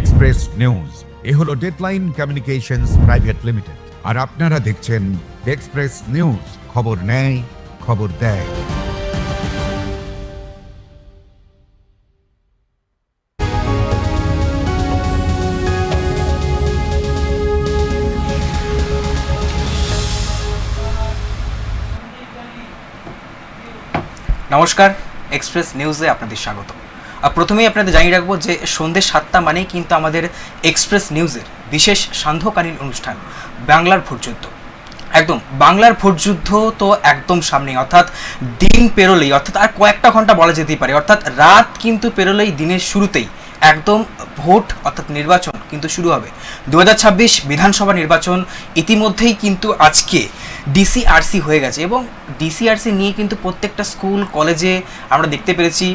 Express news এ হলো deadline communications private limited, আর আপনারা দেখছেন এক্সপ্রেস নিউজ, খবর নেয় খবর দেয়। নমস্কার, এক্সপ্রেস নিউজে আপনাদের স্বাগত। প্রথমেই আপনাদের জানিয়ে রাখবো যে সন্ধ্যে 7টা মানেই কিন্তু আমাদের এক্সপ্রেস নিউজের বিশেষ সান্ধ্যকালীন অনুষ্ঠান বাংলার ভোটযুদ্ধ। একদম বাংলার ভোটযুদ্ধ তো একদম সামনেই, অর্থাৎ দিন পেরোলেই, অর্থাৎ আর কয়েকটা ঘন্টা বলা যেতেই পারে, অর্থাৎ রাত কিন্তু পেরোলেই দিনের শুরুতেই একদম ভোট অর্থাৎ নির্বাচন কিন্তু শুরু হবে। 2026 বিধানসভা নির্বাচন ইতিমধ্যেই কিন্তু আজকে ডিসিআরসি হয়ে গেছে এবং ডিসিআরসি নিয়ে কিন্তু প্রত্যেকটা স্কুল কলেজে আমরা দেখতে পেরেছি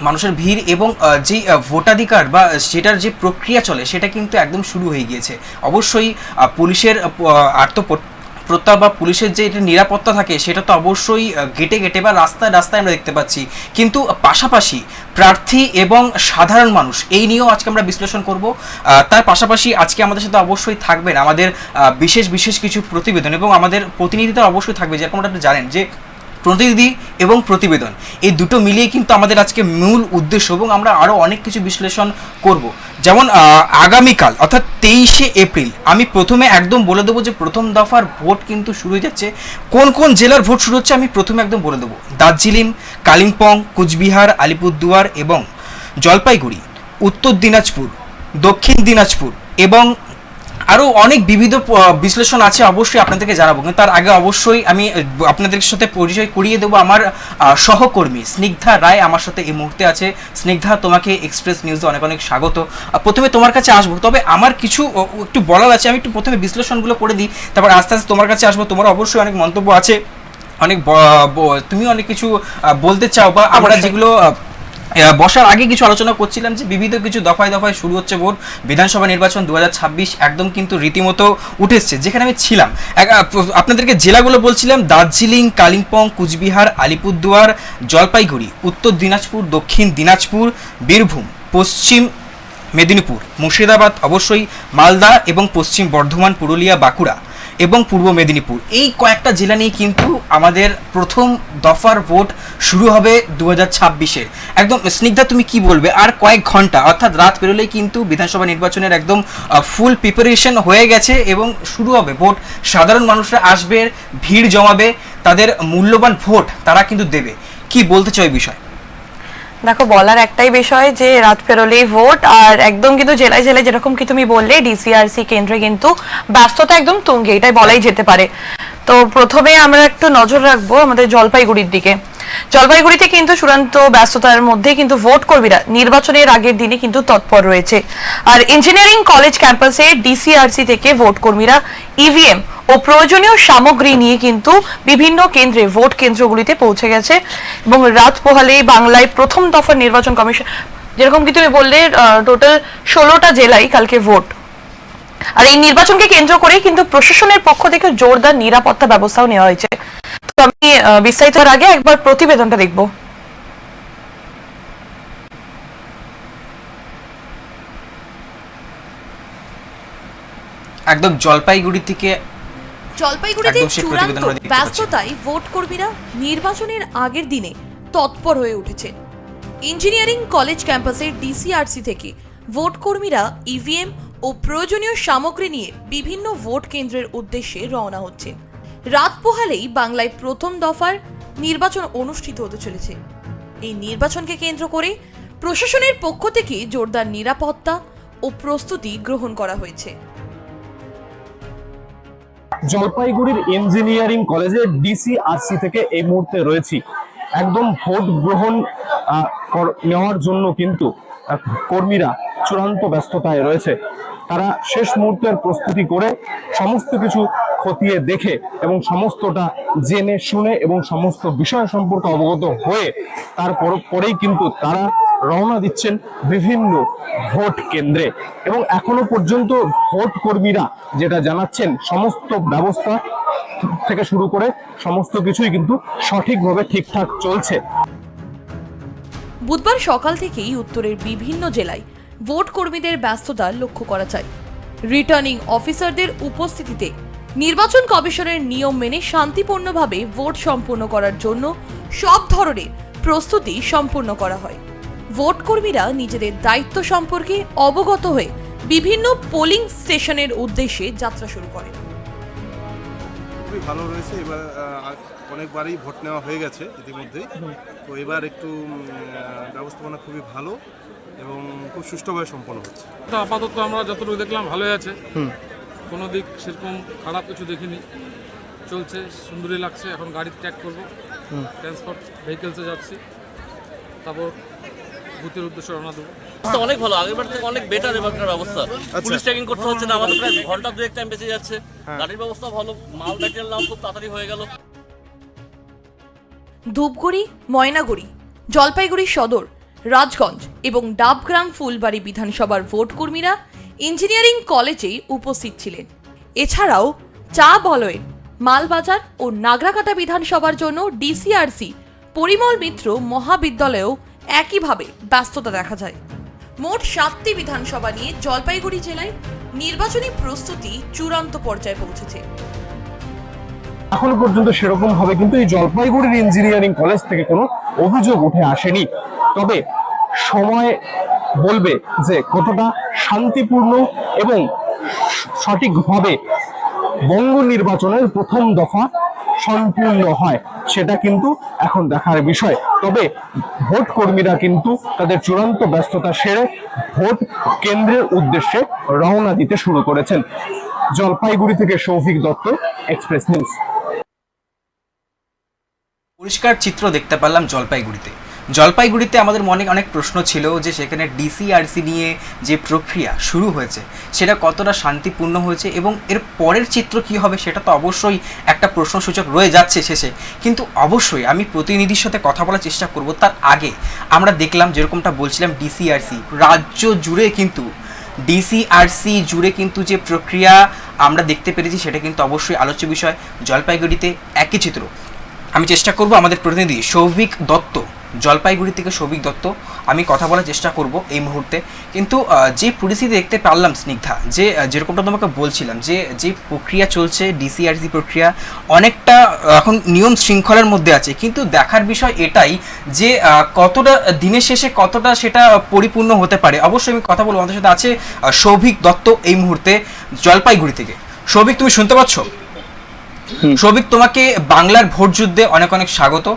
মানুষের ভিড় এবং যে ভোটাধিকার বা সেটার যে প্রক্রিয়া চলে সেটা কিন্তু একদম শুরু হয়ে গিয়েছে। অবশ্যই পুলিশের প্রত্যাহার বা পুলিশের যে এটা নিরাপত্তা থাকে সেটা তো অবশ্যই গেটে গেটে বা রাস্তায় রাস্তায় আমরা দেখতে পাচ্ছি, কিন্তু পাশাপাশি প্রার্থী এবং সাধারণ মানুষ এই নিয়েও আজকে আমরা বিশ্লেষণ করব। তার পাশাপাশি আজকে আমাদের সাথে অবশ্যই থাকবেন আমাদের বিশেষ কিছু প্রতিবেদন এবং আমাদের প্রতিনিধিরা অবশ্যই থাকবে, যেরকম আপনারা জানেন যে প্রতিনিধি এবং প্রতিবেদন এই দুটো মিলিয়ে কিন্তু আমাদের আজকে মূল উদ্দেশ্য, এবং আমরা আরও অনেক কিছু বিশ্লেষণ করব। যেমন আগামীকাল অর্থাৎ 23শে এপ্রিল আমি প্রথমে একদম বলে দেবো যে প্রথম দফার ভোট কিন্তু শুরু হয়ে যাচ্ছে। কোন কোন জেলার ভোট শুরু হচ্ছে আমি প্রথমে একদম বলে দেবো। দার্জিলিং, কালিম্পং, কুচবিহার, আলিপুরদুয়ার এবং জলপাইগুড়ি, উত্তর দিনাজপুর, দক্ষিণ দিনাজপুর এবং আরও অনেক বিবিধ বিশ্লেষণ আছে, অবশ্যই আপনাদেরকে জানাবো। কিন্তু তার আগে অবশ্যই আমি আপনাদের সাথে পরিচয় করিয়ে দেবো আমার সহকর্মী স্নিগ্ধা রায় আমার সাথে এই মুহূর্তে আছে। স্নিগ্ধা, তোমাকে এক্সপ্রেস নিউজে অনেক অনেক স্বাগত। প্রথমে তোমার কাছে আসবো, তবে আমার কিছু একটু বলার আছে, আমি একটু প্রথমে বিশ্লেষণগুলো করে দিই, তারপর আস্তে আস্তে তোমার কাছে আসবো। তোমার অবশ্যই অনেক মন্তব্য আছে, অনেক তুমি অনেক কিছু বলতে চাও, বা আমরা যেগুলো বসার আগে কিছু আলোচনা করছিলাম যে বিবিধ কিছু দফায় দফায় শুরু হচ্ছে ভোট। বিধানসভা নির্বাচন 2026 একদম কিন্তু রীতিমতো উঠেছে। যেখানে আমি ছিলাম আপনাদেরকে জেলাগুলো বলছিলাম: দার্জিলিং, কালিম্পং, কুচবিহার, আলিপুরদুয়ার, জলপাইগুড়ি, উত্তর দিনাজপুর, দক্ষিণ দিনাজপুর, বীরভূম, পশ্চিম মেদিনীপুর, মুর্শিদাবাদ, অবশ্যই মালদা এবং পশ্চিম বর্ধমান, পুরুলিয়া, বাঁকুড়া এবং পূর্ব মেদিনীপুর। এই কয়েকটা জেলা নিয়ে কিন্তু আমাদের প্রথম দফার ভোট শুরু হবে 2026-এর। একদম স্নিগ্ধা, তুমি কি বলবে? আর কয়েক ঘন্টা অর্থাৎ রাত পেরোলেই কিন্তু বিধানসভা নির্বাচনের একদম ফুল প্রিপারেশন হয়ে গেছে এবং শুরু হবে ভোট। সাধারণ মানুষরা আসবে, ভিড় জমাবে, তাদের মূল্যবান ভোট তারা কিন্তু দেবে। কি বলতে চাই বিষয়? দেখো, বলার একটাই বিষয় যে রাত পেরোলেই ভোট, আর একদম কিন্তু জেলায় জেলায় যেরকম কি তুমি বললে ডিসিআরসি কেন্দ্রে কিন্তু ব্যস্ততা একদম তুঙ্গে, এটাই বলাই যেতে পারে। তো প্রথমে আমরা একটু নজর রাখবো আমাদের জলপাইগুড়ির দিকে। জলপাইগুড়িতে কিন্তু চূড়ান্ত ব্যস্ততার মধ্যে কিন্তু ভোট কর্মীরা নির্বাচনের আগের দিনে কিন্তু তৎপর রয়েছে। আর ইঞ্জিনিয়ারিং কলেজ ক্যাম্পাসে ডিসিআরসি থেকে ভোট কর্মীরা ইভিএম ও প্রয়োজনীয় সামগ্রী নিয়ে কিন্তু বিভিন্ন কেন্দ্রে ভোট কেন্দ্রগুলিতে পৌঁছে গেছে এবং রাত পোহালেই বাংলায় প্রথম দফার নির্বাচন কমিশন, যেরকম কি তুমি বললে, টোটাল 16টা জেলায় কালকে ভোট। আর এই নির্বাচনকে কেন্দ্র করেই কিন্তু প্রশাসনের পক্ষ থেকে জোরদার নিরাপত্তা ব্যবস্থাও নেওয়া হয়েছে। তো আমি বিস্তারিত আগে একবার প্রতিবেদনটা দেখব। একদম জলপাইগুড়িতে চূড়ান্ত ব্যস্ততায় ভোট কর্মীরা নির্বাচনের আগের দিনে তৎপর হয়ে উঠেছে। ইঞ্জিনিয়ারিং কলেজ ক্যাম্পাসের ডিসিআরসি থেকে ভোট কর্মীরা ইভিএম ও প্রয়োজনীয় সামগ্রী নিয়ে বিভিন্ন ভোট কেন্দ্রের উদ্দেশ্যে রওনা হচ্ছে। রাত পোহালেই বাংলায় প্রথম দফার নির্বাচন অনুষ্ঠিত হতে চলেছে। এই নির্বাচনকে কেন্দ্র করে প্রশাসনের পক্ষ থেকে জোরদার নিরাপত্তা ও প্রস্তুতি গ্রহণ করা হয়েছে। জলপাইগুড়ির ইঞ্জিনিয়ারিং কলেজের ডিসিআরসি থেকে এই মুহূর্তে রয়েছি। একদম ভোট গ্রহণ নেওয়ার জন্য কিন্তু কর্মীরা চূড়ান্ত ব্যস্ততায় রয়েছে। তারা শেষ মুহূর্তের প্রস্তুতি করে সমস্ত কিছু খতিয়ে দেখে এবং সমস্তটা জেনে শুনে এবং সমস্ত বিষয় সম্পর্কে অবগত হয়ে পরেই কিন্তু তারা রওনা দিচ্ছেন বিভিন্ন ভোট কেন্দ্রে। এবং এখনো পর্যন্ত ভোট কর্মীরা যেটা জানাচ্ছেন, সমস্ত ব্যবস্থা থেকে শুরু করে সমস্ত কিছুই কিন্তু সঠিকভাবে ঠিকঠাক চলছে। বুধবার সকাল থেকেই উত্তরের বিভিন্ন জেলায় ভোট কর্মীদের ব্যস্ততা লক্ষ্য করা যায়। রিটার্নিং অফিসারদের উপস্থিতিতে নির্বাচন কমিশনের নিয়ম মেনে শান্তিপূর্ণভাবে ভোট সম্পন্ন করার জন্য সব ধরনের প্রস্তুতি সম্পন্ন করা হয়। ভোট কর্মীরা নিজেদের দায়িত্ব সম্পর্কে অবগত হয়ে বিভিন্ন পোলিং স্টেশনের উদ্দেশ্যে যাত্রা শুরু করে। খুবই ভালো রয়েছে। এবার অনেকবারই ভোট নেওয়া হয়ে গেছে ইতিমধ্যেই, তো এবার একটু ব্যবস্থাপনা খুবই ভালো এবং খুব সুষ্ঠুভাবে সম্পন্ন হচ্ছে। তো আপাতত আমরা যতটুকু দেখলাম ভালোই আছে, কোনো দিক সেরকম খারাপ কিছু দেখিনি, চলছে, সুন্দরই লাগছে। এখন গাড়ি ট্র্যাক করবো, ট্রান্সপোর্ট ভেহিকেলসে যাচ্ছি, তারপর বুথের উদ্দেশ্যে রওনা দেবো। অনেক ভালো, আগেরবার থেকে অনেক বেটার এবারকার অবস্থা। পুলিশ ট্র্যাকিং করতে হচ্ছে না, আমাদের প্রায় ঘন্টা দুয়েক টাইম বেঁচে যাচ্ছে। গাড়ির ব্যবস্থা ভালো, মাল ম্যাটেরিয়াল নাও খুব তাড়াতাড়ি হয়ে গেল। ধূপগুড়ি, ময়নাগুড়ি, জলপাইগুড়ি সদর, রাজগঞ্জ এবং ডাবগ্রাম ফুলবাড়ি বিধানসভার ভোট কর্মীরা ইঞ্জিনিয়ারিং কলেজে উপস্থিত ছিলেন। এছাড়াও চা বলয়ের, মালবাজার ও নাগরাকাটা বিধানসভার জন্য ডিসিআরসি পরিমল মিত্র মহাবিদ্যালয়েও একইভাবে ব্যস্ততা দেখা যায়। মোট 7টি বিধানসভা নিয়ে জলপাইগুড়ি জেলায় নির্বাচনী প্রস্তুতি চূড়ান্ত পর্যায়ে পৌঁছেছে। এখনো পর্যন্ত সেরকম ভাবে কিন্তু এই জলপাইগুড়ির ইঞ্জিনিয়ারিং কলেজ থেকে কোনো অভিযোগ উঠে আসেনি। তবে সময় বলবে যে কতটা শান্তিপূর্ণ এবং সঠিকভাবে বঙ্গ নির্বাচনের প্রথম দফা সম্পূর্ণ হয়, সেটা কিন্তু এখন দেখার বিষয়। তবে ভোট কর্মীরা কিন্তু তাদের চূড়ান্ত ব্যস্ততা সেরে ভোট কেন্দ্রের উদ্দেশ্যে রওনা দিতে শুরু করেছেন। জলপাইগুড়ি থেকে সৌভিক দত্ত, এক্সপ্রেস নিউজ। পরিষ্কার চিত্র দেখতে পারলাম জলপাইগুড়িতে আমাদের মনে অনেক প্রশ্ন ছিল যে সেখানে ডিসিআরসি নিয়ে যে প্রক্রিয়া শুরু হয়েছে সেটা কতটা শান্তিপূর্ণ হয়েছে এবং এর পরের চিত্র কি হবে সেটা তো অবশ্যই একটা প্রশ্নসূচক রয়ে যাচ্ছে শেষে। কিন্তু অবশ্যই আমি প্রতিনিধির সাথে কথা বলার চেষ্টা করব। তার আগে আমরা দেখলাম যেরকমটা বলছিলাম ডিসিআরসি রাজ্য জুড়ে কিন্তু যে প্রক্রিয়া আমরা দেখতে পেরেছি সেটা কিন্তু অবশ্যই আলোচ্য বিষয়। জলপাইগুড়িতে একই চিত্র। আমি চেষ্টা করব আমাদের প্রতিনিধি সৌভিক দত্ত, জলপাইগুড়ি থেকে সৌভিক দত্ত, আমি কথা বলার চেষ্টা করব এই মুহূর্তে। কিন্তু যে পরিস্থিতি দেখতে পারলাম স্নিগ্ধা, যেরকমটা তোমাকে বলছিলাম যে প্রক্রিয়া চলছে ডিসিআরসি প্রক্রিয়া অনেকটা এখন নিয়ম শৃঙ্খলার মধ্যে আছে, কিন্তু দেখার বিষয় এটাই যে কতটা দিনের শেষে কতটা সেটা পরিপূর্ণ হতে পারে। অবশ্যই আমি কথা বলবো, আমাদের সাথে আছে সৌভিক দত্ত এই মুহূর্তে জলপাইগুড়ি থেকে। সৌভিক, তুমি শুনতে পাচ্ছ? সৌভিক, তোমাকে বাংলার ভোট যুদ্ধে অনেক অনেক স্বাগত।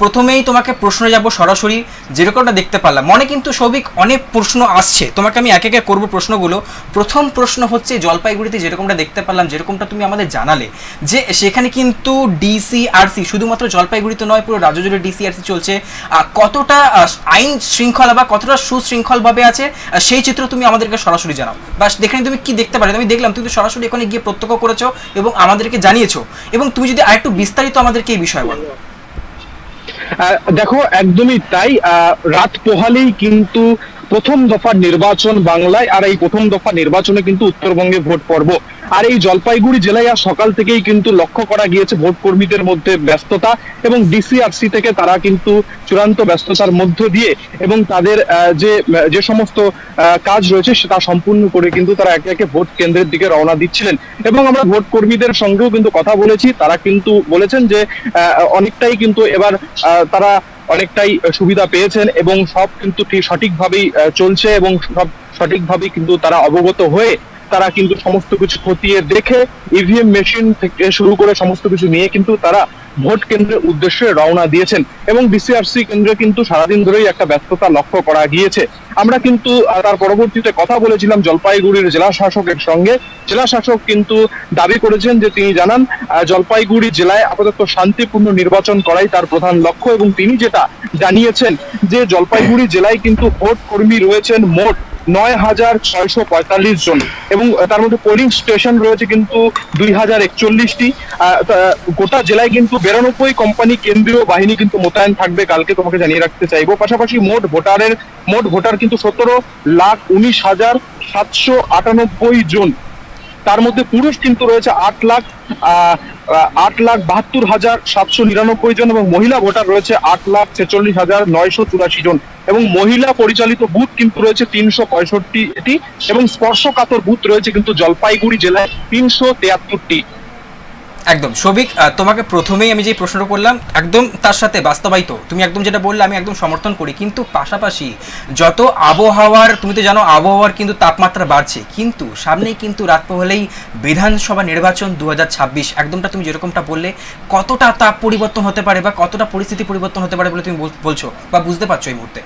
প্রথমেই তোমাকে প্রশ্ন যাব সরাসরি, যেরকমটা দেখতে পারলাম মনে কিন্তু সৌভিক অনেক প্রশ্ন আসছে, তোমাকে আমি একে একে করবো প্রশ্নগুলো। প্রথম প্রশ্ন হচ্ছে জলপাইগুড়িতে যেরকমটা দেখতে পারলাম, যেরকমটা তুমি আমাদের জানালে যে সেখানে কিন্তু ডিসিআরসি শুধুমাত্র জলপাইগুড়িতে নয় পুরো রাজ্য জুড়ে ডিসিআরসি চলছে, কতটা আইন শৃঙ্খলা বা কতটা সুশৃঙ্খলভাবে আছে সেই চিত্র তুমি আমাদেরকে সরাসরি জানাও। বাস দেখেন তুমি কি দেখতে পারো, আমি দেখলাম তুমি সরাসরি এখানে গিয়ে প্রত্যক্ষ করেছো এবং আমাদেরকে জানিয়েছো, এবং তুমি যদি আরেকটু বিস্তারিত আমাদেরকে এই বিষয়ে বলো। দেখো, একদমই তাই। রাত পোহালেই কিন্তু প্রথম দফার নির্বাচন বাংলায়, আর এই প্রথম দফা নির্বাচনে কিন্তু উত্তরবঙ্গে ভোট পর্ব। আর এই জলপাইগুড়ি জেলায় আর সকাল থেকেই কিন্তু লক্ষ্য করা গিয়েছে ভোট কর্মীদের মধ্যে ব্যস্ততা, এবং ডিসিআরসি থেকে তারা কিন্তু চূড়ান্ত ব্যস্ততার মধ্য দিয়ে এবং তাদের যে সমস্ত কাজ রয়েছে সেটা সম্পূর্ণ করে কিন্তু তারা একে একে ভোট কেন্দ্রের দিকে রওনা দিচ্ছিলেন। এবং আমরা ভোট কর্মীদের সঙ্গেও কিন্তু কথা বলেছি, তারা কিন্তু বলেছেন যে অনেকটাই কিন্তু এবার তারা অনেকটাই সুবিধা পেয়েছেন এবং সব কিন্তু ঠিক সঠিকভাবেই চলছে, এবং সব সঠিকভাবেই কিন্তু তারা অবগত হয়ে তারা কিন্তু সমস্ত কিছু খতিয়ে দেখে ইভিএম মেশিন থেকে শুরু করে সমস্ত কিছু নিয়ে কিন্তু তারা ভোট কেন্দ্রের উদ্দেশ্যে রওনা দিয়েছেন। এবং ডিসিআরসি কেন্দ্রে কিন্তু সারাদিন ধরেই একটা ব্যস্ততা লক্ষ্য করা গিয়েছে। আমরা কিন্তু তার পরবর্তীতে কথা বলেছিলাম জলপাইগুড়ির জেলা শাসকের সঙ্গে। জেলা শাসক কিন্তু দাবি করেছেন যে তিনি জানান জলপাইগুড়ি জেলায় আপাতত শান্তিপূর্ণ নির্বাচন করাই তার প্রধান লক্ষ্য, এবং তিনি যেটা জানিয়েছেন যে জলপাইগুড়ি জেলায় কিন্তু ভোট কর্মী রয়েছেন মোট 9,645 জন, এবং তার মধ্যে পোলিং স্টেশন রয়েছে কিন্তু 2,041টি। গোটা জেলায় কিন্তু 92 কোম্পানি কেন্দ্রীয় বাহিনী কিন্তু মোতায়েন থাকবে কালকে, তোমাকে জানিয়ে রাখতে চাইবো। পাশাপাশি মোট ভোটার কিন্তু 17,19,798 জন। তার মধ্যে পুরুষ কিন্তু রয়েছে 8,72,799 জন, এবং মহিলা ভোটার রয়েছে 8,46,984 জন। এবং মহিলা পরিচালিত বুথ কিন্তু রয়েছে 365টি এবং স্পর্শকাতর বুথ রয়েছে কিন্তু জলপাইগুড়ি জেলায় 373টি। একদম সৌভিক, তোমাকে প্রথমেই আমি যে প্রশ্নটা করলাম একদম তার সাথে বাস্তবায়িত, তুমি একদম যেটা বললে আমি একদম সমর্থন করি, কিন্তু পাশাপাশি যত আবহাওয়ার, তুমি তো জানো আবহাওয়ার কিন্তু তাপমাত্রা বাড়ছে, কিন্তু সামনেই কিন্তু রাত পোহালেই বিধানসভা নির্বাচন 2026, একদমটা তুমি যেরকমটা বললে, কতটা তাপ পরিবর্তন হতে পারে বা কতটা পরিস্থিতি পরিবর্তন হতে পারে বলে তুমি বলছো বা বুঝতে পারছো এই মুহূর্তে?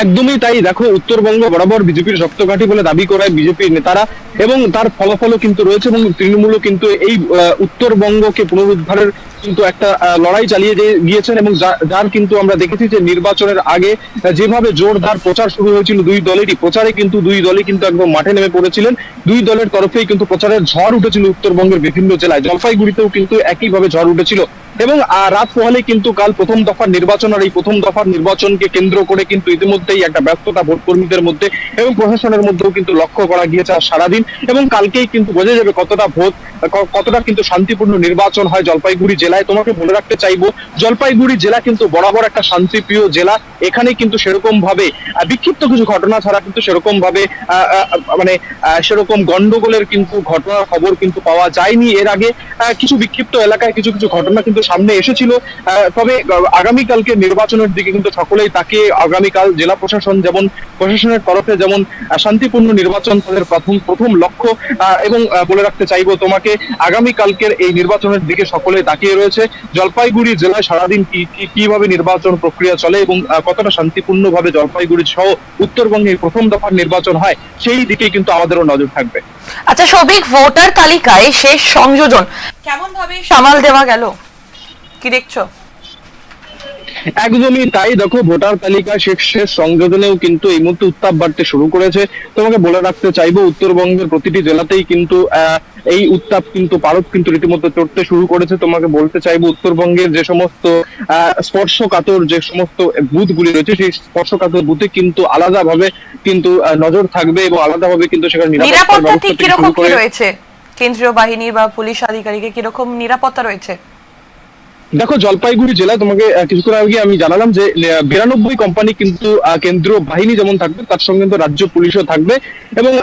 একদমই তাই। দেখো, উত্তরবঙ্গ বরাবর বিজেপির শক্তঘাঁটি বলে দাবি করায় বিজেপির নেতারা এবং তার ফলাফলও কিন্তু রয়েছে এবং তৃণমূলও কিন্তু এই উত্তরবঙ্গকে পুনরুদ্ধারের কিন্তু একটা লড়াই চালিয়ে গিয়েছেন এবং যার কিন্তু আমরা দেখেছি যে নির্বাচনের আগে যেভাবে জোরদার প্রচার শুরু হয়েছিল দুই দলেরই, প্রচারে কিন্তু দুই দলই কিন্তু একদম মাঠে নেমে পড়েছিলেন। দুই দলের তরফেই কিন্তু প্রচারের ঝড় উঠেছিল উত্তরবঙ্গের বিভিন্ন জেলায়, জলপাইগুড়িতেও কিন্তু একইভাবে ঝড় উঠেছিল এবং রাত পোহালে কিন্তু কাল প্রথম দফার নির্বাচন, আর এই প্রথম দফার নির্বাচনকে কেন্দ্র করে কিন্তু ইতিমধ্যেই একটা ব্যস্ততা ভোটকর্মীদের মধ্যে এবং প্রশাসনের মধ্যেও কিন্তু লক্ষ্য করা গিয়েছে আর সারাদিন, এবং কালকেই কিন্তু বোঝা যাবে কতটা কিন্তু শান্তিপূর্ণ নির্বাচন হয় জলপাইগুড়ি জেলায়। তোমাকে বলে রাখতে চাইবো, জলপাইগুড়ি জেলা কিন্তু বরাবর একটা শান্তিপ্রিয় জেলা। এখানে কিন্তু সেরকম ভাবে বিক্ষিপ্ত কিছু ঘটনা ছাড়া কিন্তু সেরকম ভাবে সেরকম গন্ডগোলের কিন্তু ঘটনার খবর কিন্তু পাওয়া যায়নি এর আগে। কিছু বিক্ষিপ্ত এলাকায় কিছু কিছু ঘটনা কিন্তু সামনে এসেছিল, তবে আগামীকালকে নির্বাচনের দিকে কিন্তু সকলেই তাকিয়ে। আগামীকাল জেলা প্রশাসন যেমন প্রশাসনের তরফে যেমন শান্তিপূর্ণ নির্বাচন তাদের প্রথম লক্ষ্য, এবং বলে রাখতে চাইবো তোমাকে আগামীকালকের এই নির্বাচনের দিকে সকলে তাকিয়ে রয়েছে। জলপাইগুড়ি জেলায় সারাদিন কিভাবে নির্বাচন প্রক্রিয়া চলে এবং কতটা শান্তিপূর্ণভাবে জলপাইগুড়ি সহ উত্তরবঙ্গে প্রথম দফার নির্বাচন হয় সেই দিকে কিন্তু আমাদেরও নজর থাকবে। আচ্ছা সৌভিক, ভোটার তালিকায় শেষ সংযোজন কেমন ভাবে সামাল দেওয়া গেল, কি দেখছো? একদমই তাই। দেখো, ভোটার তালিকায় শেষ সংযোজনেও কিন্তু এই মুহূর্তে উত্তাপ বাড়তে শুরু করেছে। তোমাকে বলে রাখতে চাইবো উত্তরবঙ্গের প্রতিটি জেলাতেই কিন্তু এই উত্তাপ কিন্তু পারদ কিন্তু রীতিমতো চড়তে শুরু করেছে। তোমাকে বলতে চাইবো উত্তরবঙ্গের যে সমস্ত স্পর্শকাতর যে সমস্ত বুথগুলি রয়েছে সেই স্পর্শকাতর বুথে কিন্তু আলাদাভাবে কিন্তু নজর থাকবে এবং আলাদাভাবে কিন্তু সেখানে নিরাপত্তা ঠিক কিরকম কি রয়েছে? কেন্দ্রীয় বাহিনী বা পুলিশ আধিকারিকের কিরকম নিরাপত্তা রয়েছে? দেখো, জলপাইগুড়ি জেলায় তোমাকে কিছুক্ষণ আগে আমি জানালাম যে 92 কোম্পানি কিন্তু কেন্দ্রীয় বাহিনী যেমন থাকবে তার সঙ্গে কিন্তু রাজ্য পুলিশও থাকবে এবং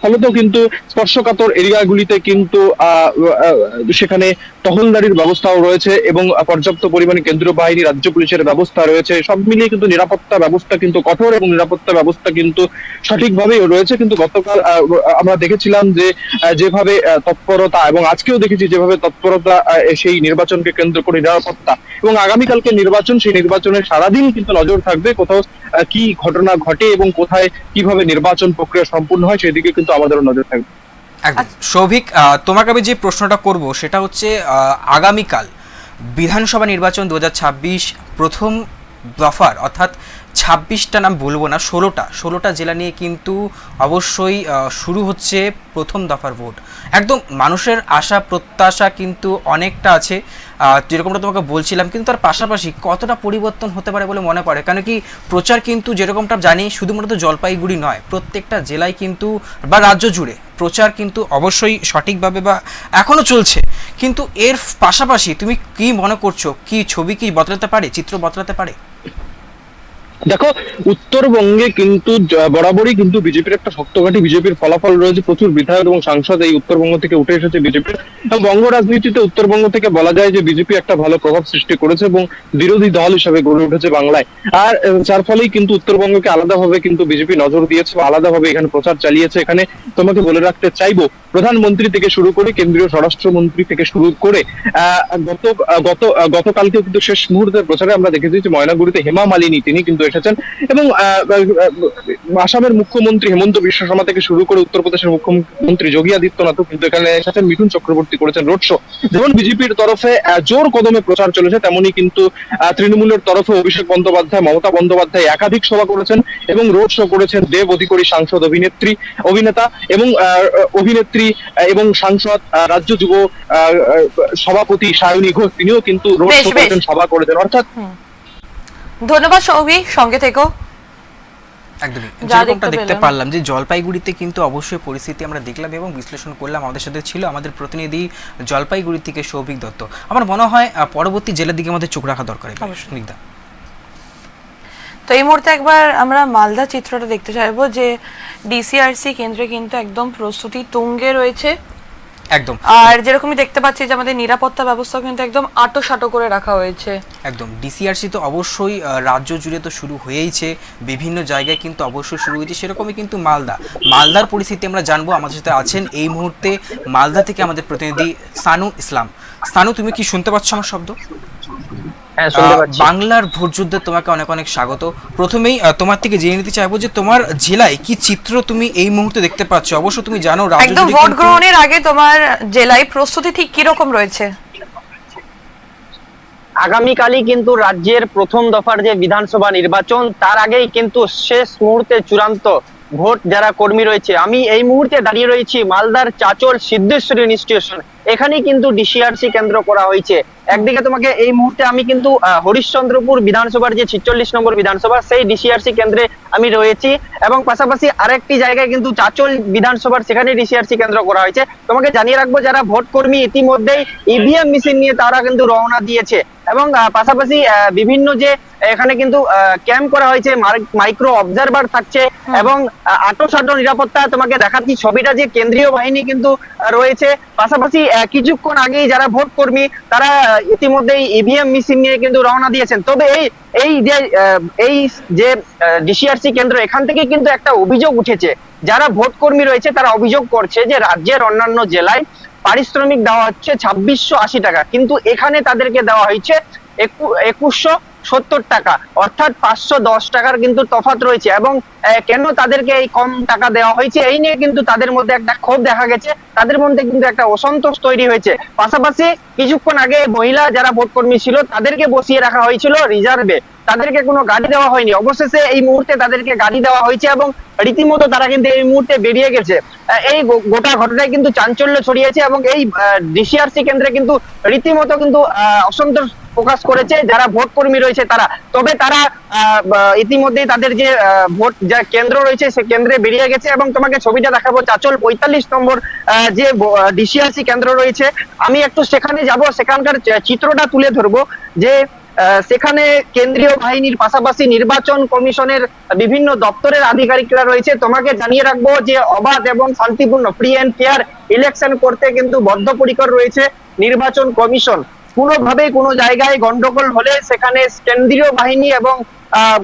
ফলত কিন্তু স্পর্শকাতর এরিয়াগুলিতে কিন্তু সেখানে টহলদারির ব্যবস্থাও রয়েছে এবং পর্যাপ্ত পরিমাণে কেন্দ্রীয় বাহিনী রাজ্য পুলিশের ব্যবস্থা রয়েছে। সব মিলিয়ে কিন্তু নিরাপত্তা ব্যবস্থা কিন্তু কঠোর এবং নিরাপত্তা ব্যবস্থা কিন্তু সঠিকভাবেই রয়েছে। কিন্তু গতকাল আমরা দেখেছিলাম যে যেভাবে তৎপরতা এবং আজকেও দেখেছি যেভাবে তৎপরতা সেই নির্বাচনকে কেন্দ্র করে নিরাপত্তা এবং আগামীকালকে নির্বাচন, সেই নির্বাচনের সারাদিন কিন্তু নজর থাকবে কোথাও কি ঘটনা ঘটে এবং কোথায় কিভাবে নির্বাচন প্রক্রিয়া সম্পূর্ণ হয় সেদিকে কিন্তু আমাদেরও নজর থাকবে। একদম সৌভিক, তোমাকে আমি যে প্রশ্নটা করব সেটা হচ্ছে আগামীকাল বিধানসভা নির্বাচন 2026 প্রথম দফার, অর্থাৎ 26টা নাম বলবো না, 16টা জেলা নিয়ে কিন্তু অবশ্যই শুরু হচ্ছে প্রথম দফার ভোট। একদম মানুষের আশা প্রত্যাশা কিন্তু অনেকটা আছে, যেরকমটা তোমাকে বলছিলাম, কিন্তু তার পাশাপাশি কতটা পরিবর্তন হতে পারে বলে মনে পড়ে? কারণ কি প্রচার কিন্তু যেরকমটা জানি শুধুমাত্র জলপাইগুড়ি নয়, প্রত্যেকটা জেলায় কিন্তু বা রাজ্য জুড়ে প্রচার কিন্তু অবশ্যই সঠিকভাবে বা এখনও চলছে, কিন্তু এর পাশাপাশি তুমি কি মনে করছো, কি ছবি কি বদলাতে পারে, চিত্র বদলাতে পারে? দেখো, উত্তরবঙ্গে কিন্তু বরাবরই কিন্তু বিজেপির একটা শক্তঘাঁটি, বিজেপির ফলাফল রয়েছে, প্রচুর বিধায়ক এবং সাংসদ এই উত্তরবঙ্গ থেকে উঠে এসেছে বিজেপির এবং বঙ্গ রাজনীতিতে উত্তরবঙ্গ থেকে বলা যায় যে বিজেপি একটা ভালো প্রভাব সৃষ্টি করেছে এবং বিরোধী দল হিসেবে গড়ে উঠেছে বাংলায়। আর যার ফলেই কিন্তু উত্তরবঙ্গকে আলাদাভাবে কিন্তু বিজেপি নজর দিয়েছে বা আলাদাভাবে এখানে প্রচার চালিয়েছে। এখানে তোমাকে বলে রাখতে চাইবো প্রধানমন্ত্রী থেকে শুরু করে কেন্দ্রীয় স্বরাষ্ট্রমন্ত্রী থেকে শুরু করে গতকালকে কিন্তু শেষ মুহূর্তের প্রচারে আমরা দেখেছি যে ময়নাগুড়িতে হেমা মালিনী তিনি কিন্তু এসেছেন এবং আসামের মুখ্যমন্ত্রী হেমন্ত বিশ্ব শর্মা থেকে শুরু করে উত্তরপ্রদেশের মুখ্যমন্ত্রী যোগী আদিত্যনাথও কিন্তু এখানে এসেছেন। মিঠুন চক্রবর্তী করেছেন রোড শো। যেমন বিজেপির তরফে জোর কদমে প্রচার চলেছে, তেমনি কিন্তু তৃণমূলের তরফে অভিষেক বন্দ্যোপাধ্যায়, মমতা বন্দ্যোপাধ্যায় একাধিক সভা করেছেন এবং রোড শো করেছেন দেব অধিকারী, সাংসদ, অভিনেতা এবং অভিনেত্রী এবং সাংসদ, রাজ্য যুব সভাপতি সায়নী ঘোষ তিনিও কিন্তু রোড শো করেছেন, সভা করেছেন। অর্থাৎ ধন্যবাদ সৌভিক, সঙ্গে থেকো। একদমই যেরকমটা দেখতে পারলাম যে জলপাইগুড়িতে কিন্তু অবশ্যই পরিস্থিতি আমরা দেখলাম এবং বিশ্লেষণ করলাম। আমাদের সাথে ছিল আমাদের প্রতিনিধি জলপাইগুড়ি থেকে সৌভিক দত্ত। আমার মনে হয় পরবর্তী জেলার দিকে আমাদের চোখ রাখা দরকার। তো এই মুহূর্তে একবার আমরা মালদা চিত্রটা দেখতে চাইবো, যে ডিসিআরসি কেন্দ্রে কিন্তু একদম প্রস্তুতি তুঙ্গে রয়েছে একদম আর যেরকমই দেখতে পাচ্ছি যে আমাদের নিরাপত্তা ব্যবস্থা কিন্তু একদম আঁটো করে রাখা হয়েছে। একদম ডিসিআরসি তো অবশ্যই রাজ্য জুড়ে তো শুরু হয়েইছে, বিভিন্ন জায়গায় কিন্তু অবশ্যই শুরু হয়েছে, সেরকমই কিন্তু মালদার পরিস্থিতি আমরা জানবো। আমাদের সাথে আছেন এই মুহূর্তে মালদা থেকে আমাদের প্রতিনিধি সানু ইসলাম। সানু, তুমি কি শুনতে পাচ্ছ আমার শব্দ? হ্যাঁ, শুনতে পাচ্ছি। বাংলার ভোট যুদ্ধে তোমাকে অনেক অনেক স্বাগত। প্রথমেই তোমার থেকে জেনে নিতে চাইবো যে তোমার জেলায় কি চিত্র তুমি এই মুহূর্তে দেখতে পাচ্ছ। অবশ্য তুমি জানো রাজ্য একদম জুড়ে ভোট কিন্তু- গ্রহণের আগে তোমার জেলায় প্রস্তুতি ঠিক কি রকম রয়েছে? আগামীকালই কিন্তু রাজ্যের প্রথম দফার যে বিধানসভা নির্বাচন, তার আগেই কিন্তু শেষ মুহূর্তে চূড়ান্ত ভোট যারা কর্মী রয়েছে। আমি এই মুহূর্তে দাঁড়িয়ে রয়েছি মালদার চাচল সিদ্ধেশ্বরী ইনস্টিটিউশন। এখানেই কিন্তু ডিসিআরসি কেন্দ্র করা হয়েছে। একদিকে তোমাকে এই মুহূর্তে আমি কিন্তু হরিশ্চন্দ্রপুর বিধানসভার যে 46 নম্বর বিধানসভা, সেই ডিসিআরসি কেন্দ্রে আমি রয়েছি, এবং পাশাপাশি আরেকটি জায়গায় কিন্তু চাচল বিধানসভার সেখানে ডিসিআরসি কেন্দ্র করা হয়েছে। তোমাকে জানিয়ে রাখবো, যারা ভোট কর্মী ইতিমধ্যেই ইভিএম মেশিন নিয়ে তারা কিন্তু রওনা দিয়েছে, এবং পাশাপাশি বিভিন্ন যে এখানে কিন্তু ক্যাম্প করা হয়েছে, মাইক্রো অবজারভার থাকছে, এবং আঁটো নিরাপত্তা। তোমাকে দেখাচ্ছি ছবিটা, যে কেন্দ্রীয় বাহিনী কিন্তু রয়েছে। পাশাপাশি কিছুক্ষণ আগেই যারা ভোট কর্মী তারা ইতিমধ্যেই ইভিএম মেশিন নিয়ে কিন্তু রওনা দিয়েছেন। তবে এই যে ডিসিআরসি কেন্দ্র, এখান থেকে কিন্তু একটা অভিযোগ উঠেছে। যারা ভোট কর্মী রয়েছে তারা অভিযোগ করছে যে রাজ্যের অন্যান্য জেলায় পারিশ্রমিক দেওয়া হচ্ছে 2680 টাকা, কিন্তু এখানে তাদেরকে দেওয়া হয়েছে 2170 টাকা, অর্থাৎ 510 টাকার কিন্তু তফাৎ রয়েছে। এবং কেন তাদেরকে এই কম টাকা দেওয়া হয়েছে, এই নিয়ে কিন্তু তাদের মধ্যে একটা ক্ষোভ দেখা গেছে, তাদের মধ্যে কিন্তু একটা অসন্তোষ তৈরি হয়েছে। পাশাপাশি কিছুক্ষণ আগে মহিলা যারা ভোট কর্মী ছিল তাদেরকে বসিয়ে রাখা হয়েছিল রিজার্ভে, তাদেরকে কোনো গাড়ি দেওয়া হয়নি। অবশেষে এই মুহূর্তে তাদেরকে গাড়ি দেওয়া হয়েছে, এবং রীতিমতো তারা কিন্তু এই মুহূর্তে বেরিয়ে গেছে। এই গোটা ঘটনায় কিন্তু চাঞ্চল্য ছড়িয়েছে, এবং এই ডিসিআরসি কেন্দ্রে কিন্তু রীতিমতো কিন্তু অসন্তোষ প্রকাশ করেছে যারা ভোট কর্মী রয়েছে তারা। তবে তারা ইতিমধ্যেই তাদের যে ভোট যা কেন্দ্র রয়েছে সে কেন্দ্রে বেরিয়ে গেছে, এবং তোমাকে ছবিটা দেখাবো চাচল 45 নম্বর যে ডিসিআরসি কেন্দ্র রয়েছে। আমি একটু সেখানে যাব, সেখানকার চিত্রটা তুলে ধরবো, যে সেখানে কেন্দ্রীয় বাহিনীর পাশাপাশি নির্বাচন কমিশনের বিভিন্ন দপ্তরের আধিকারিকরা রয়েছে। তোমাকে জানিয়ে রাখবো যে অবাধ এবং শান্তিপূর্ণ ফ্রি এন্ড ফেয়ার ইলেকশন করতে কিন্তু বদ্ধপরিকর রয়েছে নির্বাচন কমিশন। কোনোভাবেই কোনো জায়গায় গন্ডগোল হলে সেখানে কেন্দ্রীয় বাহিনী এবং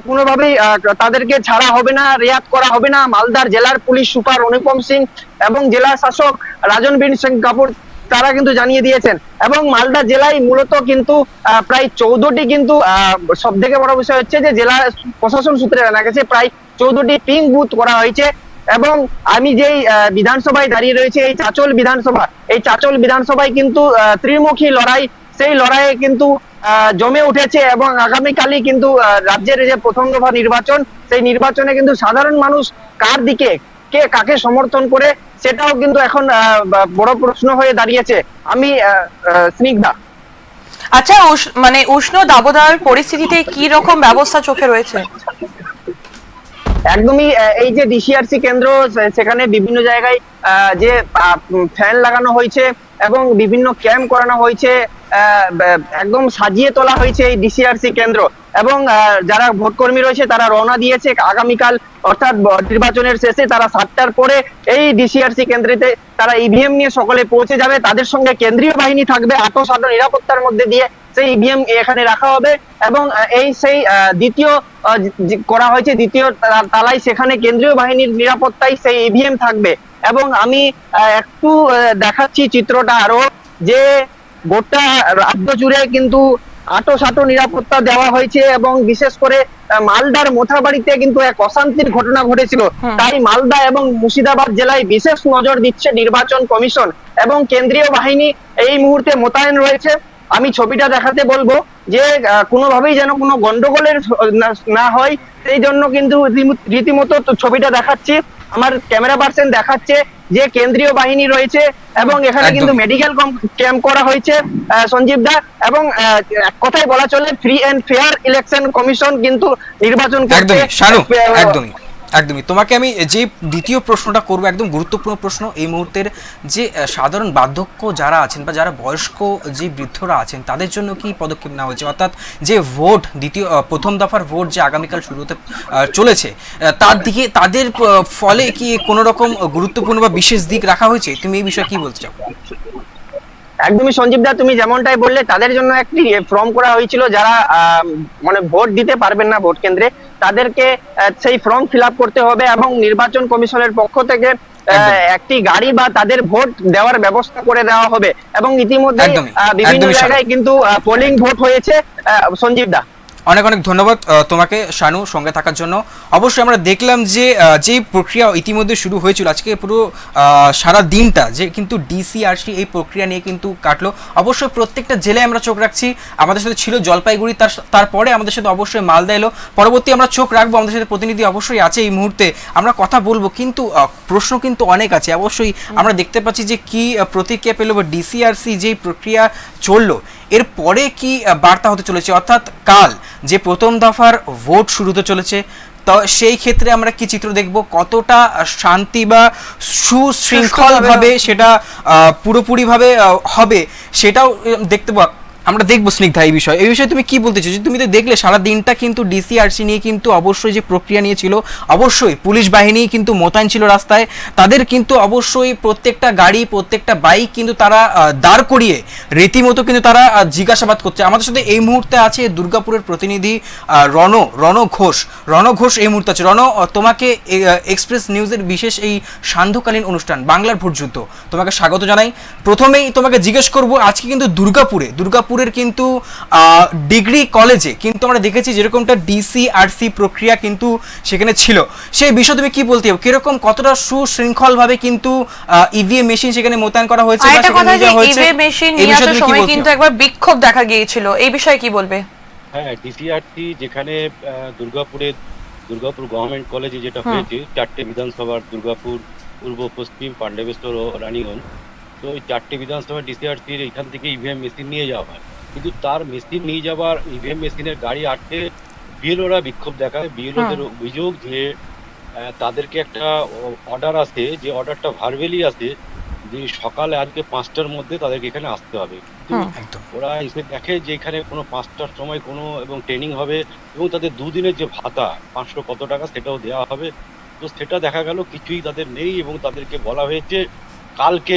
কোনোভাবেই তাদেরকে ছাড়া হবে না, রেয়াত করা হবে না। মালদার জেলার পুলিশ সুপার অনুপম সিং এবং জেলা শাসক রাজনবীর সিং কাপুর তারা কিন্তু জানিয়ে দিয়েছেন। এবং মালদা জেলায় মূলত কিন্তু প্রায় 14টি কিন্তু সব থেকে বড় বিষয় হচ্ছে যে জেলা প্রশাসন সূত্রে জানা গেছে প্রায় 14টি পিং বুথ করা হয়েছে। এবং আমি যেই বিধানসভায় দাঁড়িয়ে রয়েছে, এই চাচল বিধানসভা, এই চাচল বিধানসভায় কিন্তু ত্রিমুখী লড়াই, সেই লড়াইয়ে কিন্তু জমে উঠেছে। এবং আগামীকালই কিন্তু রাজ্যের যে প্রথম দফা নির্বাচন, সেই নির্বাচনে কিন্তু সাধারণ মানুষ কার দিকে, কে কাকে সমর্থন করে, সেটাও কিন্তু এখন বড় প্রশ্ন হয়ে দাঁড়িয়েছে। আমি স্নিগ্ধা। আচ্ছা, মানে উষ্ণ দাবদাহের পরিস্থিতিতে কি রকম ব্যবস্থা চোখে রয়েছে? একদমই এই যে ডিসিআরসি কেন্দ্র, সেখানে বিভিন্ন জায়গায় যে ফ্যান লাগানো হয়েছে এবং বিভিন্ন ক্যাম্প করানো হয়েছে, একদম সাজিয়ে তোলা হয়েছে এই ডিসিআরসি কেন্দ্র। এবং যারা ভোট কর্মী রয়েছে তারা রওনা দিয়েছে আগামীকাল, অর্থাৎ নির্বাচনের শেষে তারা 7টার পরে এই ডিসিআরসি কেন্দ্রেতে তারা ইভিএম নিয়ে সকলে পৌঁছে যাবে। তাদের সঙ্গে কেন্দ্রীয় বাহিনী থাকবে, আঁটো নিরাপত্তার মধ্যে দিয়ে সেই ইভিএম এখানে রাখা হবে। এবং সেই দ্বিতীয় করা হয়েছে দ্বিতীয় তালায়, সেখানে কেন্দ্রীয় বাহিনীর নিরাপত্তায় সেই ইভিএম থাকবে। এবং আমি একটু দেখাচ্ছি চিত্রটা আরো, যে গোটা রাজ্য জুড়ে কিন্তু আঁটো নিরাপত্তা দেওয়া হয়েছে। এবং বিশেষ করে মালদার মোথাবাড়িতে কিন্তু এক অশান্তির ঘটনা ঘটেছিল, তাই মালদা এবং মুর্শিদাবাদ জেলায় বিশেষ নজর দিচ্ছে নির্বাচন কমিশন, এবং কেন্দ্রীয় বাহিনী এই মুহূর্তে মোতায়েন রয়েছে। আমি ছবিটা দেখাতে বলবো, যে কোনোভাবেই যেন কোনো গন্ডগোলের না হয়, সেই জন্য কিন্তু রীতিমতো ছবিটা দেখাচ্ছি। আমার ক্যামেরা পার্সন দেখাচ্ছে যে কেন্দ্রীয় বাহিনী রয়েছে, এবং এখানে কিন্তু মেডিকেল ক্যাম্প করা হয়েছে সঞ্জীব দা। এবং কথাই বলা চলে free and fair election commission কিন্তু নির্বাচন করতে একদমই একদমই। তোমাকে আমি যে দ্বিতীয় প্রশ্নটা করবো, একদম গুরুত্বপূর্ণ প্রশ্ন এই মুহূর্তের, যে সাধারণ বার্ধক্য যারা আছেন বা যারা বয়স্ক যে বৃদ্ধরা আছেন তাদের জন্য কি পদক্ষেপ নেওয়া হয়েছে? অর্থাৎ যে ভোট প্রথম দফার ভোট যে আগামীকাল শুরু হতে চলেছে, তার দিকে তাদের ফলে কি কোনো রকম গুরুত্বপূর্ণ বা বিশেষ দিক রাখা হয়েছে? তুমি এই বিষয়ে কি বলতে চাও? একদমই সঞ্জীব দা, তুমি যেমনটাই বললে, তাদের জন্য একটি ফর্ম করা হয়েছিল। যারা মানে ভোট দিতে পারবেন না ভোট কেন্দ্রে, তাদেরকে সেই ফর্ম ফিল আপ করতে হবে এবং নির্বাচন কমিশনের পক্ষ থেকে একটি গাড়ি বা তাদের ভোট দেওয়ার ব্যবস্থা করে দেওয়া হবে। এবং ইতিমধ্যে বিভিন্ন জায়গায় কিন্তু পোলিং ভোট হয়েছে। সঞ্জীব দা, অনেক অনেক ধন্যবাদ তোমাকে শানু, সঙ্গে থাকার জন্য। অবশ্যই আমরা দেখলাম যে যে প্রক্রিয়া ইতিমধ্যে শুরু হয়েছিল, আজকে পুরো সারা দিনটা যে কিন্তু ডিসিআরসি এই প্রক্রিয়া নিয়ে কিন্তু কাটলো। অবশ্যই প্রত্যেকটা জেলায় আমরা চোখ রাখছি। আমাদের সাথে ছিল জলপাইগুড়ি, তারপরে আমাদের সাথে অবশ্যই মালদা এলো, পরবর্তী আমরা চোখ রাখবো। আমাদের সাথে প্রতিনিধি অবশ্যই আছে এই মুহূর্তে, আমরা কথা বলবো। কিন্তু প্রশ্ন কিন্তু অনেক আছে। অবশ্যই আমরা দেখতে পাচ্ছি যে কি প্রতিক্রিয়া পেল বা ডিসিআরসি যেই প্রক্রিয়া চললো এরপরে কি বার্তা হতে চলেছে, অর্থাৎ কাল যে প্রথম দফার ভোট শুরু হতে চলেছে, তো সেই ক্ষেত্রে আমরা কি চিত্র দেখব, কতটা শান্তি বা সুশৃঙ্খলভাবে সেটা পুরোপুরিভাবে হবে সেটাও আমরা দেখবো। স্নিগ্ধা, এই বিষয়ে তুমি কি বলতে চাইছো? তুমি তো দেখলে সারা দিনটা কিন্তু ডিসিআরসি নিয়ে কিন্তু অবশ্যই যে প্রক্রিয়া নিয়েছিল, অবশ্যই পুলিশ বাহিনী কিন্তু মোতায়েন ছিল রাস্তায়। তাদের কিন্তু অবশ্যই প্রত্যেকটা গাড়ি, প্রত্যেকটা বাইক কিন্তু তারা দাঁড় করিয়ে রীতিমতো কিন্তু তারা জিজ্ঞাসাবাদ করছে। আমাদের সাথে এই মুহূর্তে আছে দুর্গাপুরের প্রতিনিধি রণ ঘোষ এই মুহূর্তে আছে। তোমাকে এক্সপ্রেস নিউজের বিশেষ এই সান্ধ্যকালীন অনুষ্ঠান বাংলার ভোটযুদ্ধ তোমাকে স্বাগত জানাই। প্রথমেই তোমাকে জিজ্ঞেস করব, আজকে কিন্তু দুর্গাপুরের কিন্তু ডিগ্রি কলেজে কিন্তু আমরা দেখেছি যেরকমটা ডিসিআরসি প্রক্রিয়া কিন্তু সেখানে ছিল, সেই বিষয়ে তুমি কি বলতে হবে? কিরকম, কতটা সুশৃঙ্খলভাবে কিন্তু ইভিএম মেশিন সেখানে মোতায়েন করা হয়েছে বা সেখানে নিয়ে যাওয়া হয়েছে? ইভিএম মেশিন নিয়ে আসার সময় কিন্তু একবার বিক্ষোভ দেখা গিয়েছিল, এই বিষয়ে কি বলবে? হ্যাঁ, ডিসিআরসি যেখানে দুর্গাপুর গভর্নমেন্ট কলেজে যেটা হয়েছে, 4টে বিধানসভার দুর্গাপুর, পূর্ব, পশ্চিম, পাণ্ডবেশ্বর ও রানীগঞ্জ, তো এই 4টে বিধানসভা ডিসিআরসির এখান থেকে ইভিএম মেশিন নিয়ে যাওয়া হয়। কিন্তু তার মেশিন নিয়ে যাওয়ার ইভিএম মেশিনের গাড়ি আটকে বিএলওরা বিক্ষোভ দেখায়। বিএলওদের অভিযোগ যে তাদেরকে একটা অর্ডার আসে, যে অর্ডারটা ভার্বেলি আসে যে সকালে আজকে 5টার মধ্যে তাদেরকে এখানে আসতে হবে। ওরা এসে দেখে যে এখানে কোনো 5টার সময় কোনো এবং ট্রেনিং হবে এবং তাদের দুদিনের যে ভাতা 500 কত টাকা সেটাও দেওয়া হবে। তো সেটা দেখা গেল কিছুই তাদের নেই এবং তাদেরকে বলা হয়েছে কালকে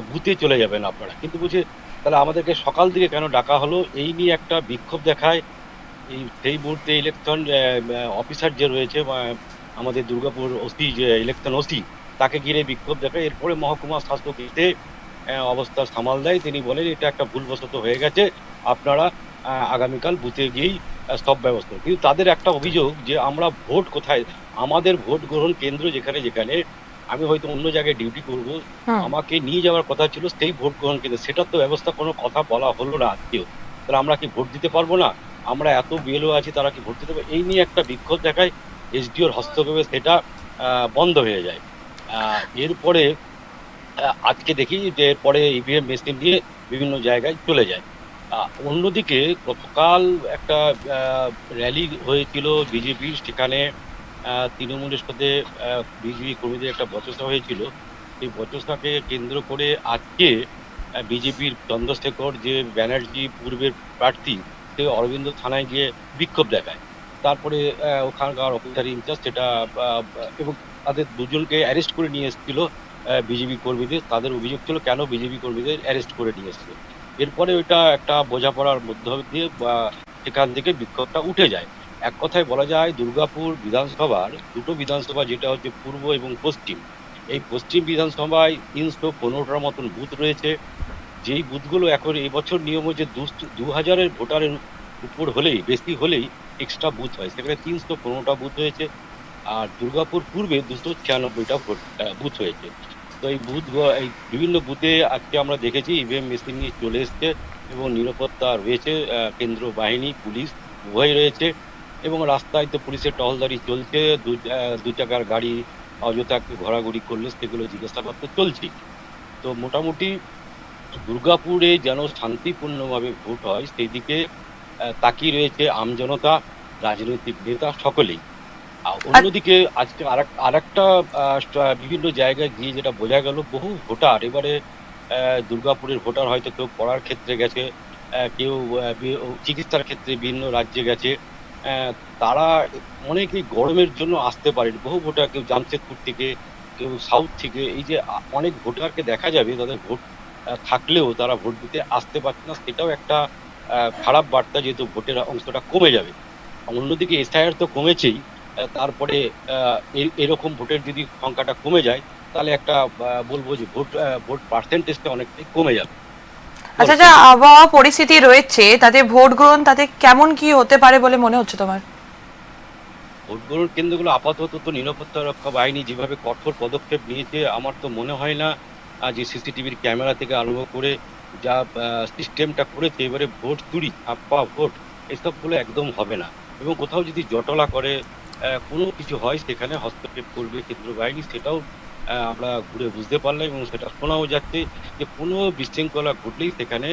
বুথে চলে যাবেন আপনারা। কিন্তু বুঝে তাহলে আমাদেরকে সকাল থেকে কেন ডাকা হলো, এই নিয়ে একটা বিক্ষোভ দেখায়। সেই মুহূর্তে ইলেকশন অফিসার যে রয়েছে আমাদের দুর্গাপুর ওসি, যে ইলেকশন ওসি, তাকে ঘিরে বিক্ষোভ দেখায়। এরপরে মহকুমা শাসক এসে অবস্থা সামাল দেয়। তিনি বলেন এটা একটা ভুলবশত হয়ে গেছে, আপনারা আগামীকাল বুথে গিয়েই সব ব্যবস্থা। কিন্তু তাদের একটা অভিযোগ যে আমরা ভোট কোথায়, আমাদের ভোট গ্রহণ কেন্দ্র যেখানে যেখানে আমি হয়তো অন্য জায়গায় ডিউটি করব, আমাকে নিয়ে যাওয়ার কথা ছিল সেই ভোট গ্রহণ কেন্দ্র, সেটার তো ব্যবস্থা কোনো কথা বলা হলো না আজকেও। তাহলে আমরা কি ভোট দিতে পারবো না? আমরা এত বিএলও আছি, তারা কি ভোট দিতে পারবে? এই নিয়ে একটা বিক্ষোভ দেখায়। এসডিওর হস্তক্ষেপে সেটা বন্ধ হয়ে যায়। এরপরে আজকে দেখি যে পরে ইভিএম মেশিন নিয়ে বিভিন্ন জায়গায় চলে যায়। অন্যদিকে গতকাল একটা র্যালি হয়েছিল বিজেপির, সেখানে তৃণমূলের সাথে বিজেপি কর্মীদের একটা বচসা হয়েছিল। সেই বচসাকে কেন্দ্র করে আজকে বিজেপির চন্দ্রশেখর যে ব্যানার্জি পূর্বের প্রার্থী, সে অরবিন্দ থানায় গিয়ে বিক্ষোভ দেখায়। তারপরে ওখানকার অফিসার ইনচার্জ সেটা এবং তাদের দুজনকে অ্যারেস্ট করে নিয়ে এসেছিল বিজেপি কর্মীদের। তাদের অভিযোগ ছিল কেন বিজেপি কর্মীদের অ্যারেস্ট করে নিয়ে এসেছিল। এরপরে ওইটা একটা বোঝাপড়ার মধ্য দিয়ে সেখান থেকে বিক্ষোভটা উঠে যায়। এক কথায় বলা যায় দুর্গাপুর বিধানসভার দুটো বিধানসভা, যেটা হচ্ছে পূর্ব এবং পশ্চিম, এই পশ্চিম বিধানসভায় 315টার মতন বুথ রয়েছে। যেই বুথগুলো এখন এই বছর নিয়ম হচ্ছে 2000-এর ভোটারের উপর হলেই, বেশি হলেই এক্সট্রা বুথ হয়, সেখানে 315টা বুথ হয়েছে। আর দুর্গাপুর পূর্বে 296টা বুথ হয়েছে। তো এই এই বিভিন্ন বুথে আজকে আমরা দেখেছি ইভিএম মেশিন নিয়ে চলে এসছে এবং নিরাপত্তা রয়েছে, কেন্দ্র বাহিনী, পুলিশ উভয় রয়েছে এবং রাস্তায় তো পুলিশের টহলদারি চলছে। দু চাকার গাড়ি অযথা ঘোরাঘুরি করলে সেগুলো জিজ্ঞাসাবাদ তো চলছে। তো মোটামুটি দুর্গাপুরে যেন শান্তিপূর্ণভাবে ভোট হয় সেই দিকে তাকিয়ে রয়েছে আমজনতা, রাজনৈতিক নেতা সকলেই। আর অন্যদিকে আজকে আরেকটা বিভিন্ন জায়গায় গিয়ে যেটা বোঝা গেল, বহু ভোটার এবারে দুর্গাপুরের ভোটার হয়তো কেউ পড়ার ক্ষেত্রে গেছে, কেউ চিকিৎসার ক্ষেত্রে বিভিন্ন রাজ্যে গেছে, তারা অনেকেই গরমের জন্য আসতে পারেন। বহু ভোটার, কেউ জামশেদপুর থেকে, কেউ সাউথ থেকে, এই যে অনেক ভোটারকে দেখা যাবে তাদের ভোট থাকলেও তারা ভোট দিতে আসতে পারছে না, সেটাও একটা খারাপ বার্তা, যেহেতু ভোটের অংশটা কমে যাবে। অন্যদিকে এসআইআর তো কমেছেই, তারপরে এরকম ভোটের যদি সংখ্যাটা কমে যায় তাহলে একটা বলবো যে ভোট পার্সেন্টেজটা অনেকটাই কমে যাবে। আচ্ছা, যা আবহাওয়া পরিস্থিতি রয়েছে তাতে ভোট গ্রহণ তাতে কেমন কি হতে পারে বলে মনে হচ্ছে তোমার? ভোট গ্রহণ কেন্দ্রগুলো আপাতত তো নিরাপত্তা রক্ষা বাহিনী যেভাবে কঠোর পদক্ষেপ নিয়েছে, আমার তো মনে হয় না যে সিসিটিভির ক্যামেরা থেকে আরম্ভ করে যা সিস্টেমটা করেছে, এবারে ভোট চুরি, ছাপ্পা ভোট, এসবগুলো একদম হবে না। এবং কোথাও যদি জটলা করে কোনো কিছু হয়, সেখানে হস্তক্ষেপ করবে কেন্দ্র বাহিনী, সেটাও আমরা ঘুরে বুঝতে পারলাম। এবং সেটা শোনাও যাচ্ছে যে কোনো বিশৃঙ্খলা ঘটলেই সেখানে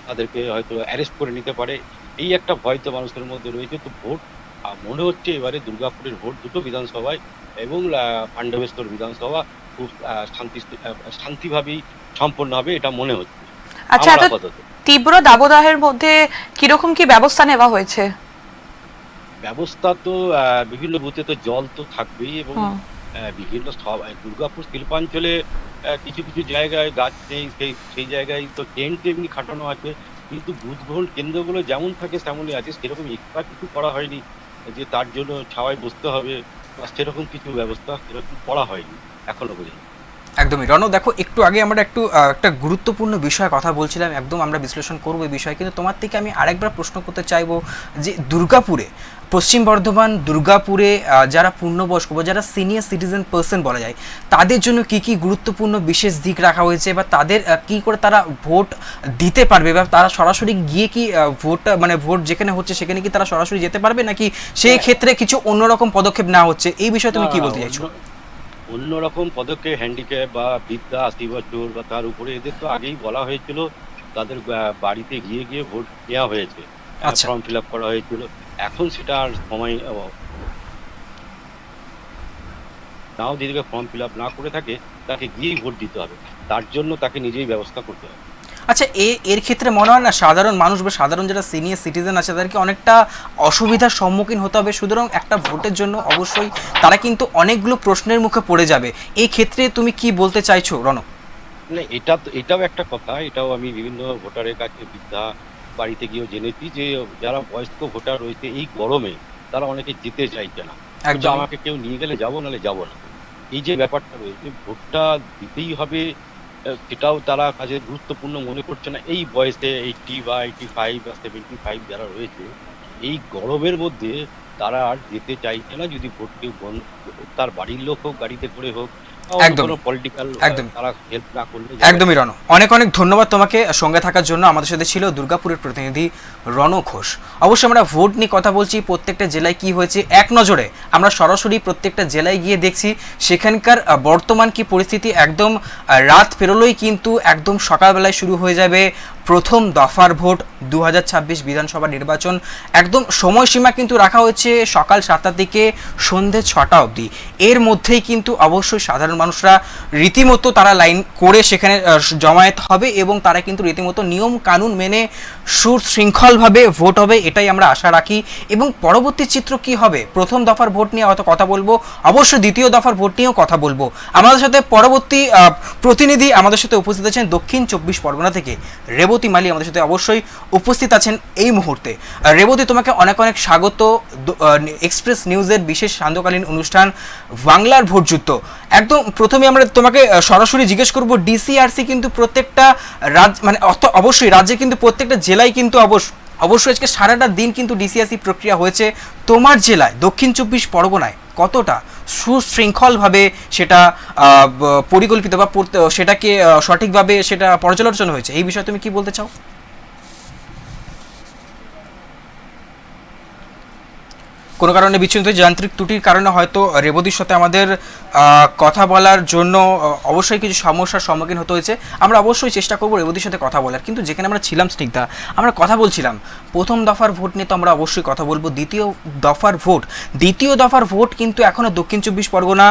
তাদেরকে হয়তো অ্যারেস্ট করে নিতে পারে, এই একটা ভয় তো মানুষের মধ্যে রয়েছে। তো ভোট মনে হচ্ছে এবারে দুর্গাপুরের ভোট দুটো বিধানসভায় এবং পাণ্ডবেশ্বর বিধানসভা খুব শান্তিভাবেই সম্পন্ন হবে, এটা মনে হচ্ছে। আচ্ছা, এত তীব্র দাবদাহের মধ্যে কিরকম কি ব্যবস্থা নেওয়া হয়েছে? ব্যবস্থা তো বিভিন্ন বুথে তো জল তো থাকবেই, এবং বিভিন্ন দুর্গাপুর শিল্পাঞ্চলে কিছু কিছু জায়গায় গাছ নেই, সেই জায়গায় তো টেন্ট এমনি খাটানো আছে, কিন্তু বুথ গ্রহণ কেন্দ্রগুলো যেমন থাকে তেমনই আছে, সেরকম এক্সট্রা কিছু করা হয়নি যে তার জন্য ছাওয়ায় বসতে হবে, সেরকম কিছু ব্যবস্থা সেরকম করা হয়নি এখনো পর্যন্ত। একদমই রণ, দেখো একটু আগে আমরা একটা গুরুত্বপূর্ণ বিষয়ে কথা বলছিলাম, একদম আমরা বিশ্লেষণ করবো এই বিষয়ে, কিন্তু তোমার থেকে আমি আরেকবার প্রশ্ন করতে চাইবো যে দুর্গাপুরে, পশ্চিম বর্ধমান দুর্গাপুরে যারা পূর্ণবয়স্ক বা যারা সিনিয়র সিটিজেন পার্সন বলা যায়, তাদের জন্য কি কি গুরুত্বপূর্ণ বিশেষ দিক রাখা হয়েছে, বা তাদের কি করে তারা ভোট দিতে পারবে, বা তারা সরাসরি গিয়ে কি ভোট যেখানে হচ্ছে সেখানে কি তারা সরাসরি যেতে পারবে, নাকি সেই ক্ষেত্রে কিছু অন্যরকম পদক্ষেপ নেওয়া হচ্ছে, এই বিষয়ে তুমি কি বলতে চাইছো? অন্যরকম পদক্ষেপ, হ্যান্ডিক্যাপ বা বৃদ্ধা 80 বছর বা তার উপরে, এদের তো আগেই বলা হয়েছিল, তাদের বাড়িতে গিয়ে গিয়ে ভোট নেওয়া হয়েছে, ফর্ম ফিল আপ করা হয়েছিল। এখন সেটা আর সময় নাও, যেদিকে ফর্ম ফিল আপ না করে থাকে তাকে গিয়েই ভোট দিতে হবে, তার জন্য তাকে নিজেই ব্যবস্থা করতে হবে। আচ্ছা, এর ক্ষেত্রে মনে হয় না সাধারণ মানুষ বা সাধারণ যারা সিনিয়র সিটিজেন আছে তাদেরকে অনেকটা অসুবিধার সম্মুখীন হতে হবে? সুতরাং একটা ভোটের জন্য অবশ্যই তারা কিন্তু অনেকগুলো প্রশ্নের মুখে পড়ে যাবে, এই ক্ষেত্রে তুমি কি বলতে চাইছো রণ? না, এটাও একটা কথা, এটাও আমি বিভিন্ন ভোটারের কাছে, বৃদ্ধা বাড়িতে গিয়েও জেনেছি যে যারা বয়স্ক ভোটার রয়েছে এই গরমে তারা অনেকে যেতে চাইছে না, আমাকে কেউ নিয়ে গেলে যাবো, নাহলে যাবো না, এই যে ব্যাপারটা রয়েছে, ভোটটা দিতেই হবে, সেটাও তারা কাজে গুরুত্বপূর্ণ মনে করছে না। এই বয়সে 80 বা 85 বা 75 যারা রয়েছে, এই গরমের মধ্যে তারা আর যেতে চাইছে না, যদি ভোট কেউ তার বাড়ির লোক হোক, গাড়িতে করে হোক, একদমই রণ, অনেক অনেক ধন্যবাদ তোমাকে সঙ্গে থাকার জন্য। আমাদের সাথে ছিল দুর্গাপুরের প্রতিনিধি রণ ঘোষ। অবশ্যই আমরা ভোট নিয়ে কথা বলছি, প্রত্যেকটা জেলায় কি হয়েছে এক নজরে আমরা সরাসরি প্রত্যেকটা জেলায় গিয়ে দেখছি সেখানকার বর্তমান কি পরিস্থিতি। একদম রাত পেরোলেই কিন্তু একদম সকালবেলায় শুরু হয়ে যাবে প্রথম দফার ভোট 2026 বিধানসভা নির্বাচন। একদম সময়সীমা কিন্তু রাখা হয়েছে সকাল 7টা থেকে সন্ধ্যে 6টা অবধি। এর মধ্যেই কিন্তু অবশ্যই সাধারণ মানুষরা রীতিমতো তারা লাইন করে সেখানে জমায়েত হবে এবং তারা কিন্তু রীতিমতো নিয়ম কানুন মেনে সুশৃঙ্খলভাবে ভোট হবে, এটাই আমরা আশা রাখি। এবং পরবর্তী চিত্র কি হবে, প্রথম দফার ভোট নিয়ে হয়তো কথা বলবো, অবশ্যই দ্বিতীয় দফার ভোট নিয়েও কথা বলবো। আমাদের সাথে পরবর্তী প্রতিনিধি আমাদের সাথে উপস্থিত আছেন দক্ষিণ 24 পরগনা থেকে রেবতী মালি আমাদের সাথে অবশ্যই উপস্থিত আছেন এই মুহূর্তে। রেবতী, তোমাকে অনেক অনেক স্বাগত এক্সপ্রেস নিউজের বিশেষ সান্ধ্যকালীন অনুষ্ঠান বাংলার ভোটযুদ্ধ। একদম প্রথমে আমরা তোমাকে সরাসরি জিজ্ঞেস করব, ডিসিআরসি কিন্তু প্রত্যেকটা অবশ্যই রাজ্যে কিন্তু প্রত্যেকটা জেলায় কিন্তু অবশ্যই আজকে সারাটা দিন কিন্তু ডিসিআরসি প্রক্রিয়া হয়েছে। তোমার জেলায় দক্ষিণ 24 পরগনায় কতটা সুশৃঙ্খলভাবে সেটা পরিকল্পিত বা সেটাকে সঠিকভাবে সেটা পর্যালোচনা হয়েছে, এই বিষয়ে তুমি কি বলতে চাও? কোনো কারণে বিচ্ছিন্ন যান্ত্রিক ত্রুটির কারণে হয়তো রেবতীর সাথে আমাদের কথা বলার জন্য অবশ্যই কিছু সমস্যার সম্মুখীন হতে হয়েছে। আমরা অবশ্যই চেষ্টা করবো রেবতীর সাথে কথা বলার, কিন্তু যেখানে আমরা ছিলাম স্নিগ্ধা, আমরা কথা বলছিলাম প্রথম দফার ভোট নিয়ে, তো আমরা অবশ্যই কথা বলবো দ্বিতীয় দফার ভোট কিন্তু এখনও দক্ষিণ 24 পরগনা,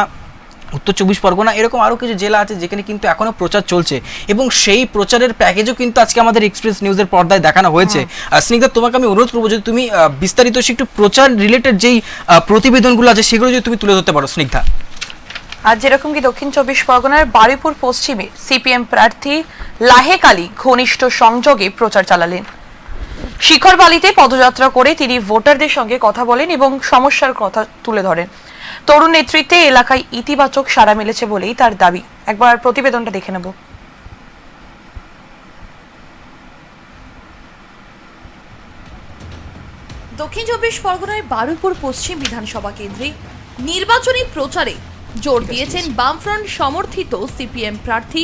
উত্তর 24 পরগনা, এরকম আরও কিছু জেলা আছে যেখানে কিন্তু এখনও প্রচার চলছে, এবং সেই প্রচারের প্যাকেজও কিন্তু আজকে আমাদের এক্সপ্রেস নিউজের পর্দায় দেখানো হয়েছে। স্নিগ্ধা, তোমাকে আমি অনুরোধ করবো যদি তুমি বিস্তারিত একটু প্রচার রিলেটেড যেই প্রতিবেদনগুলো আছে সেগুলো যদি তুমি তুলে ধরতে পারো স্নিগ্ধা। আজ যেরকম কি দক্ষিণ 24 পরগনার বারুইপুর পশ্চিমে সিপিএম প্রার্থী লাহেক আলী ঘনিষ্ঠ সংযোগে প্রচার চালালেন। শিখরবালিতে পদযাত্রা করে তিনি ভোটারদের সঙ্গে কথা বলেন এবং সমস্যার কথা তুলে ধরেন। তরুণ নেতৃত্বে এলাকায় ইতিবাচক সাড়া মিলেছে বলেই তার দাবি। একবার প্রতিবেদনটা দেখে নেব। দক্ষিণ 24 পরগনার বারুইপুর পশ্চিম বিধানসভা কেন্দ্রে নির্বাচনী প্রচারে জোর দিয়েছেন বামফ্রন্ট সমর্থিত সিপিএম প্রার্থী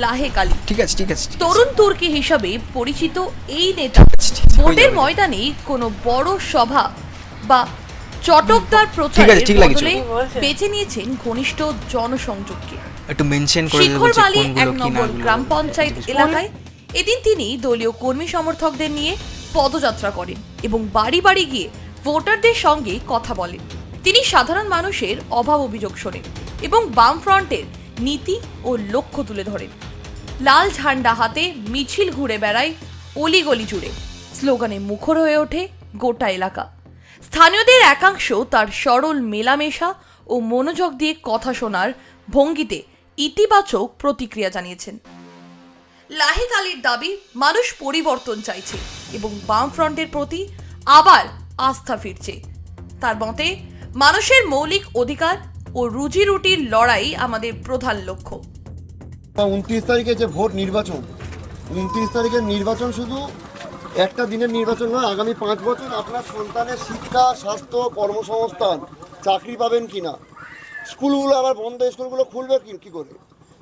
লাহেক আলী। ঠিক আছে। তরুণ তুর্কি হিসাবে পরিচিত এই নেতা ভোটের ময়দানে কোনো বড় সভা বা চটকদার প্রচারের বদলে বেছে নিয়েছেন ঘনিষ্ঠ জনসংযোগকে। একটু মেনশন করে দেব যে শিখরবালি কোনগুলো 1 কি নম্বর না। গ্রাম পঞ্চায়েত এলাকায় এদিন তিনি দলীয় কর্মী সমর্থকদের নিয়ে পদযাত্রা করেন এবং বাড়ি বাড়ি গিয়ে ভোটারদের সঙ্গে কথা বলেন। তিনি সাধারণ মানুষের অভাব অভিযোগ শোনেন এবং বামফ্রন্টের নীতি ও লক্ষ্য তুলে ধরেন। লাল ঝান্ডা হাতে মিছিল ঘুরে বেড়ায় অলিগলি জুড়ে, স্লোগানে মুখর হয়ে ওঠে গোটা এলাকা। স্থানীয়দের একাংশ তার সরল মেলামেশা ও মনোযোগ দিয়ে কথা শোনার ভঙ্গিতে ইতিবাচক প্রতিক্রিয়া জানিয়েছেন। লাহেক আলীর দাবি, মানুষ পরিবর্তন চাইছে এবং বামফ্রন্টের প্রতি আবার আস্থা ফিরছে। তার মতে, মানুষের মৌলিক অধিকার ও রুজি রুটির লড়াই আমাদের প্রধান লক্ষ্য। 29 তারিখে যে ভোট নির্বাচন, 29 তারিখের নির্বাচন শুধু একটা দিনের নির্বাচন নয়, আগামী 5 বছর আপনার সন্তানের শিক্ষা, স্বাস্থ্য, কর্মসংস্থান, চাকরি পাবেন কিনা, স্কুলগুলো আবার বন্ধ, স্কুলগুলো খুলবে কি করে,